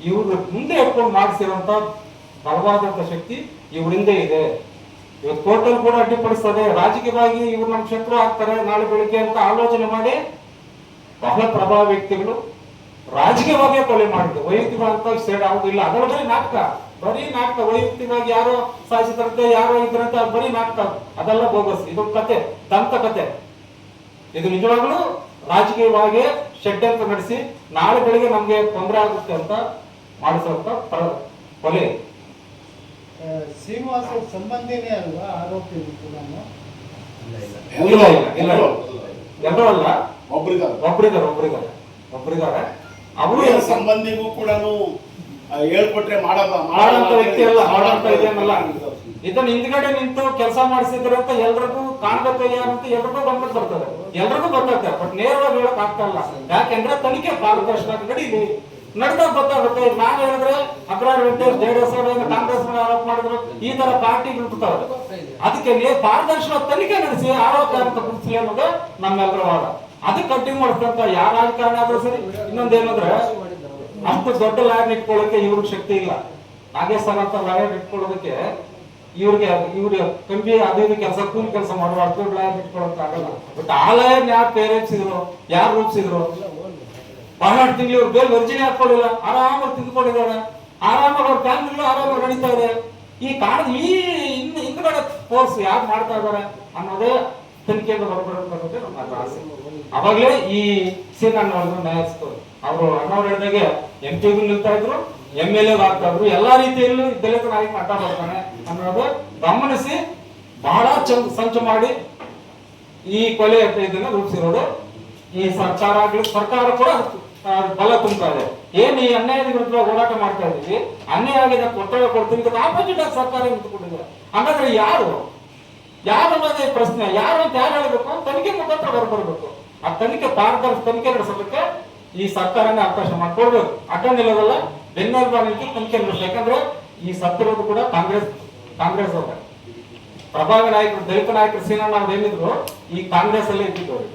F: ಇವ್ರು ಮುಂದೆ ಎತ್ಕೊಂಡು ಮಾಡಿಸಿರೋಂತ ಬಲವಾದಂತ ಶಕ್ತಿ ಇವರಿಂದೇ ಇದೆ. ಇವತ್ತು ಕೋರ್ಟಲ್ ಕೂಡ ಅಡ್ಡಿಪಡಿಸ್ತದೆ. ರಾಜಕೀಯವಾಗಿ ಇವ್ರು ನಮ್ಮ ಶತ್ರು ಆಗ್ತಾರೆ ನಾಳೆ ಬೆಳಿಗ್ಗೆ ಅಂತ ಆಲೋಚನೆ ಮಾಡಿ ಬಹಳ ಪ್ರಭಾವ ವ್ಯಕ್ತಿಗಳು ರಾಜಕೀಯವಾಗಿ ಕೊಲೆ ಮಾಡಿದ್ರು. ವೈಯಕ್ತಿಕವಾದ ಸೇಡ್ ಯಾವ್ದು ಇಲ್ಲ. ಅದರ ಬರೀ ನಾಟಕ ವೈಯಕ್ತಿಕವಾಗಿ ಯಾರೋ ಸಾಯಿಸಿದ್ರಂತೆ, ಯಾರೋ ಇದ್ರಂತೆ, ಬರೀ ನಾಟಕ. ಅದೆಲ್ಲ ಬೋಗಸ್. ಇದು ಕತೆ, ದಂತ ಕತೆ. ಇದು ನಿಜವಾಗ್ಲೂ ರಾಜಕೀಯವಾಗಿ ಷಡ್ಯಂತ್ರ ನಡೆಸಿ ನಾಳೆ ಬೆಳಿಗ್ಗೆ ನಮ್ಗೆ ತೊಂದರೆ ಆಗುತ್ತೆ ಅಂತ ಮಾಡಿಸುವಂತ ಕೊಲೆ.
C: ಶ್ರೀನಿವಾಸ ಸಂಬಂಧಿನೇ ಅಲ್ವಾ ಆರೋಪಿ ಕೂಡ?
F: ಇಲ್ಲ ಎಲ್ಲರೂ ಅಲ್ಲ,
B: ಒಬ್ರಿದ್ದಾರೆ
F: ಒಬ್ರಿದ್ದಾರೆ. ಅವರು
B: ಸಂಬಂಧಿಗೂ ಕೂಡ ಹೇಳ್ಕೊಟ್ರೆ
F: ಮಾಡಂತ ವ್ಯಕ್ತಿ ಅಲ್ಲ, ಮಾಡಂತ ಇದೇನಲ್ಲ. ಇದನ್ನ ಹಿಂದ್ಗಡೆ ನಿಂತು ಕೆಲಸ ಮಾಡಿಸಿದ್ರೆ ಅಂತ ಎಲ್ರಿಗೂ ಕಾಣ್ಬೇಕು ಅಂತ ಎಲ್ರಿಗೂ ಗಮನಕ್ಕೆ ಬರ್ತದೆ, ಎಲ್ರಿಗೂ ಗೊತ್ತಾಗ್ತದೆ. ಬಟ್ ನೇರವಾಗಿ ಹೇಳಕ್ ಆಗ್ತಾ ಇಲ್ಲ. ಯಾಕೆಂದ್ರೆ ತನಿಖೆ ಪಾರದರ್ಶಕ ನಡೀಲಿ, ನಡೆದಾಗ ಗೊತ್ತಾಗುತ್ತೆ. ನಾನು ಹೇಳಿದ್ರೆ ಅಗ್ರಹಾರ ವೆಂಕಟೇಶ್ ಜೆಡಿಎಸ್ ಅವರು ಕಾಂಗ್ರೆಸ್ ಮೇಲೆ ಆರೋಪ ಮಾಡಿದ್ರು, ಈ ತರ ಪಾರ್ಟಿ ಬಿಡ್ತಾರೆ. ಅದಕ್ಕೆ ಪಾರದರ್ಶಕ ತನಿಖೆ ನಡೆಸಿ ಆರೋಪ ಅಂತ ಗುರುತಿಸಲಿ ಅನ್ನೋದು ನಮ್ಮೆಲ್ಲರ ವಾದ. ಅದಕ್ಕೆ ಕಂಟಿನ್ಯೂ ಮಾಡಿಸ್ತಂತ ಯಾರ ರಾಜಕಾರಣ ಆದ್ರೂ ಸರಿ. ಇನ್ನೊಂದೇನಂದ್ರೆ ಅಷ್ಟು ದೊಡ್ಡ ಲಾಯರ್ ಇಟ್ಕೊಳ್ಳೋಕೆ ಇವ್ರಿಗೆ ಶಕ್ತಿ ಇಲ್ಲ. ನಾಗೇಶ್ವರ ಅಂತ ಲಾಯರ್ ಇಟ್ಕೊಳ್ಳೋದಕ್ಕೆ ಇವ್ರಿಗೆ ಕಂಪಿ ಅದು ಕೆಲಸ ಕೂಲಿ ಕೆಲಸ ಮಾಡುವ ಲಾಯರ್ ಇಟ್ಕೊಳ್ಳೋಕೆ ಆಗಲ್ಲ. ಬಟ್ ಆ ಲಾಯರ್ ಯಾರು ಪ್ರೇರೇಪಿಸಿದ್ರು, ಯಾರು ರೂಪಿಸಿದ್ರು? ಬಹಳಷ್ಟು ತಿಂಗಳು ಇವ್ರು ಬೇರೆ ವರ್ಜಿನಿ ಹಾಕೊಳ್ಳಿಲ್ಲ, ಆರಾಮಾಗಿ ತಿಂದ್ಕೊಂಡಿದ್ದಾರೆ, ಆರಾಮಾಗಿ ಅವ್ರ ಫ್ಯಾಮಿಲಿಗಳು ಆರಾಮಾಗಿ ನಡೀತಾ ಇದೆ. ಈ ಕಾರಣದ ಹಿಂದ್ಗಡೆ ಫೋರ್ಸ್ ಯಾರು ಮಾಡ್ತಾ ಇದಾರೆ ಅನ್ನೋದೇ ತನಿಖೆಯಿಂದ ಹೊರಬರಬೇಕು ನಮ್ಮ ಆಸೆ. ಅವಾಗಲೇ ಈ ಸೀನಣ್ಣವ್ರನ್ನ ನ್ಯಾಯಿಸ್ತವ್ರು. ಅವರು ಅಣ್ಣವ್ರು ಹೇಳಿದಾಗೆ MP ನಿಲ್ತಾ ಇದ್ರು, MLA ಆಗ್ತಾ ಇದ್ರು, ಎಲ್ಲಾ ರೀತಿಯಲ್ಲೂ ದಲಿತ ನಾಯಕನ ಅಡ್ಡ ಬರ್ತಾನೆ ಅನ್ನೋದು ಗಮನಿಸಿ ಬಹಳ ಸಂಚು ಮಾಡಿ ಈ ಕೊಲೆ ಇದನ್ನ ರೂಪಿಸಿರೋದು ಈ ಸರ್ಕಾರ ಆಗ್ಲಿ. ಸರ್ಕಾರ ಕೂಡ ಬಲ ತುಂಬ್ತಾ ಇದೆ. ಏನ್ ಈ ಅನ್ಯಾಯದ ವಿರುದ್ಧ ಹೋರಾಟ ಮಾಡ್ತಾ ಇದೀವಿ, ಅನ್ಯಾಯ ಆಗಿದೆ ಒತ್ತಡ ಕೊಡ್ತೀವಿ, ಇದಕ್ಕೆ ಆಪೋಸಿಟ್ ಆಗಿ ಸರ್ಕಾರ ನಿಂತುಕೊಂಡಿದೆ. ಹಾಗಾದ್ರೆ ಯಾರು ಅನ್ನೋದೇ ಪ್ರಶ್ನೆ. ಯಾರು ಅಂತ ಯಾರು ಹೇಳಬೇಕು? ತನಿಖೆ ಮುಖಾಂತರ ಹೊರಬರ್ಬೇಕು. ಆ ತನಿಖೆ ತನಿಖೆ ನಡೆಸೋದಕ್ಕೆ ಈ ಸರ್ಕಾರನೇ ಅವಕಾಶ ಮಾಡ್ಕೊಡ್ಬೇಕು. ಅಡ್ಡ ನಿಲ್ಲೋದಲ್ಲ, ಬೆನ್ನೆಲುಬು ನಿಂತು ತನಿಖೆ ನಡೆಸಬೇಕು. ಯಾಕಂದ್ರೆ ಈ ಸತ್ತಿರೋದು ಕೂಡ ಕಾಂಗ್ರೆಸ್ ಅವ್ರ ಪ್ರಭಾವಿ ನಾಯಕರು, ದಲಿತ ನಾಯಕರು ಸೀನಣ್ಣ ಅವ್ರು ಏನಿದ್ರು ಈ ಕಾಂಗ್ರೆಸ್ ಅಲ್ಲೇ ಇದ್ದಿದ್ದವರು.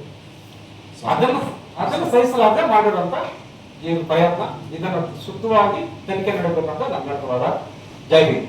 F: ಅದನ್ನು ಸಹಿಸಲಾರದೆ ಮಾಡಿರುವಂತ ಈ ಪ್ರಯತ್ನ. ಇದನ್ನು ಶುದ್ಧವಾಗಿ ತನಿಖೆ ನಡೆಯಬೇಕಂತ ನನ್ನ ವಾದ. ಜೈ ಹಿಂದ್.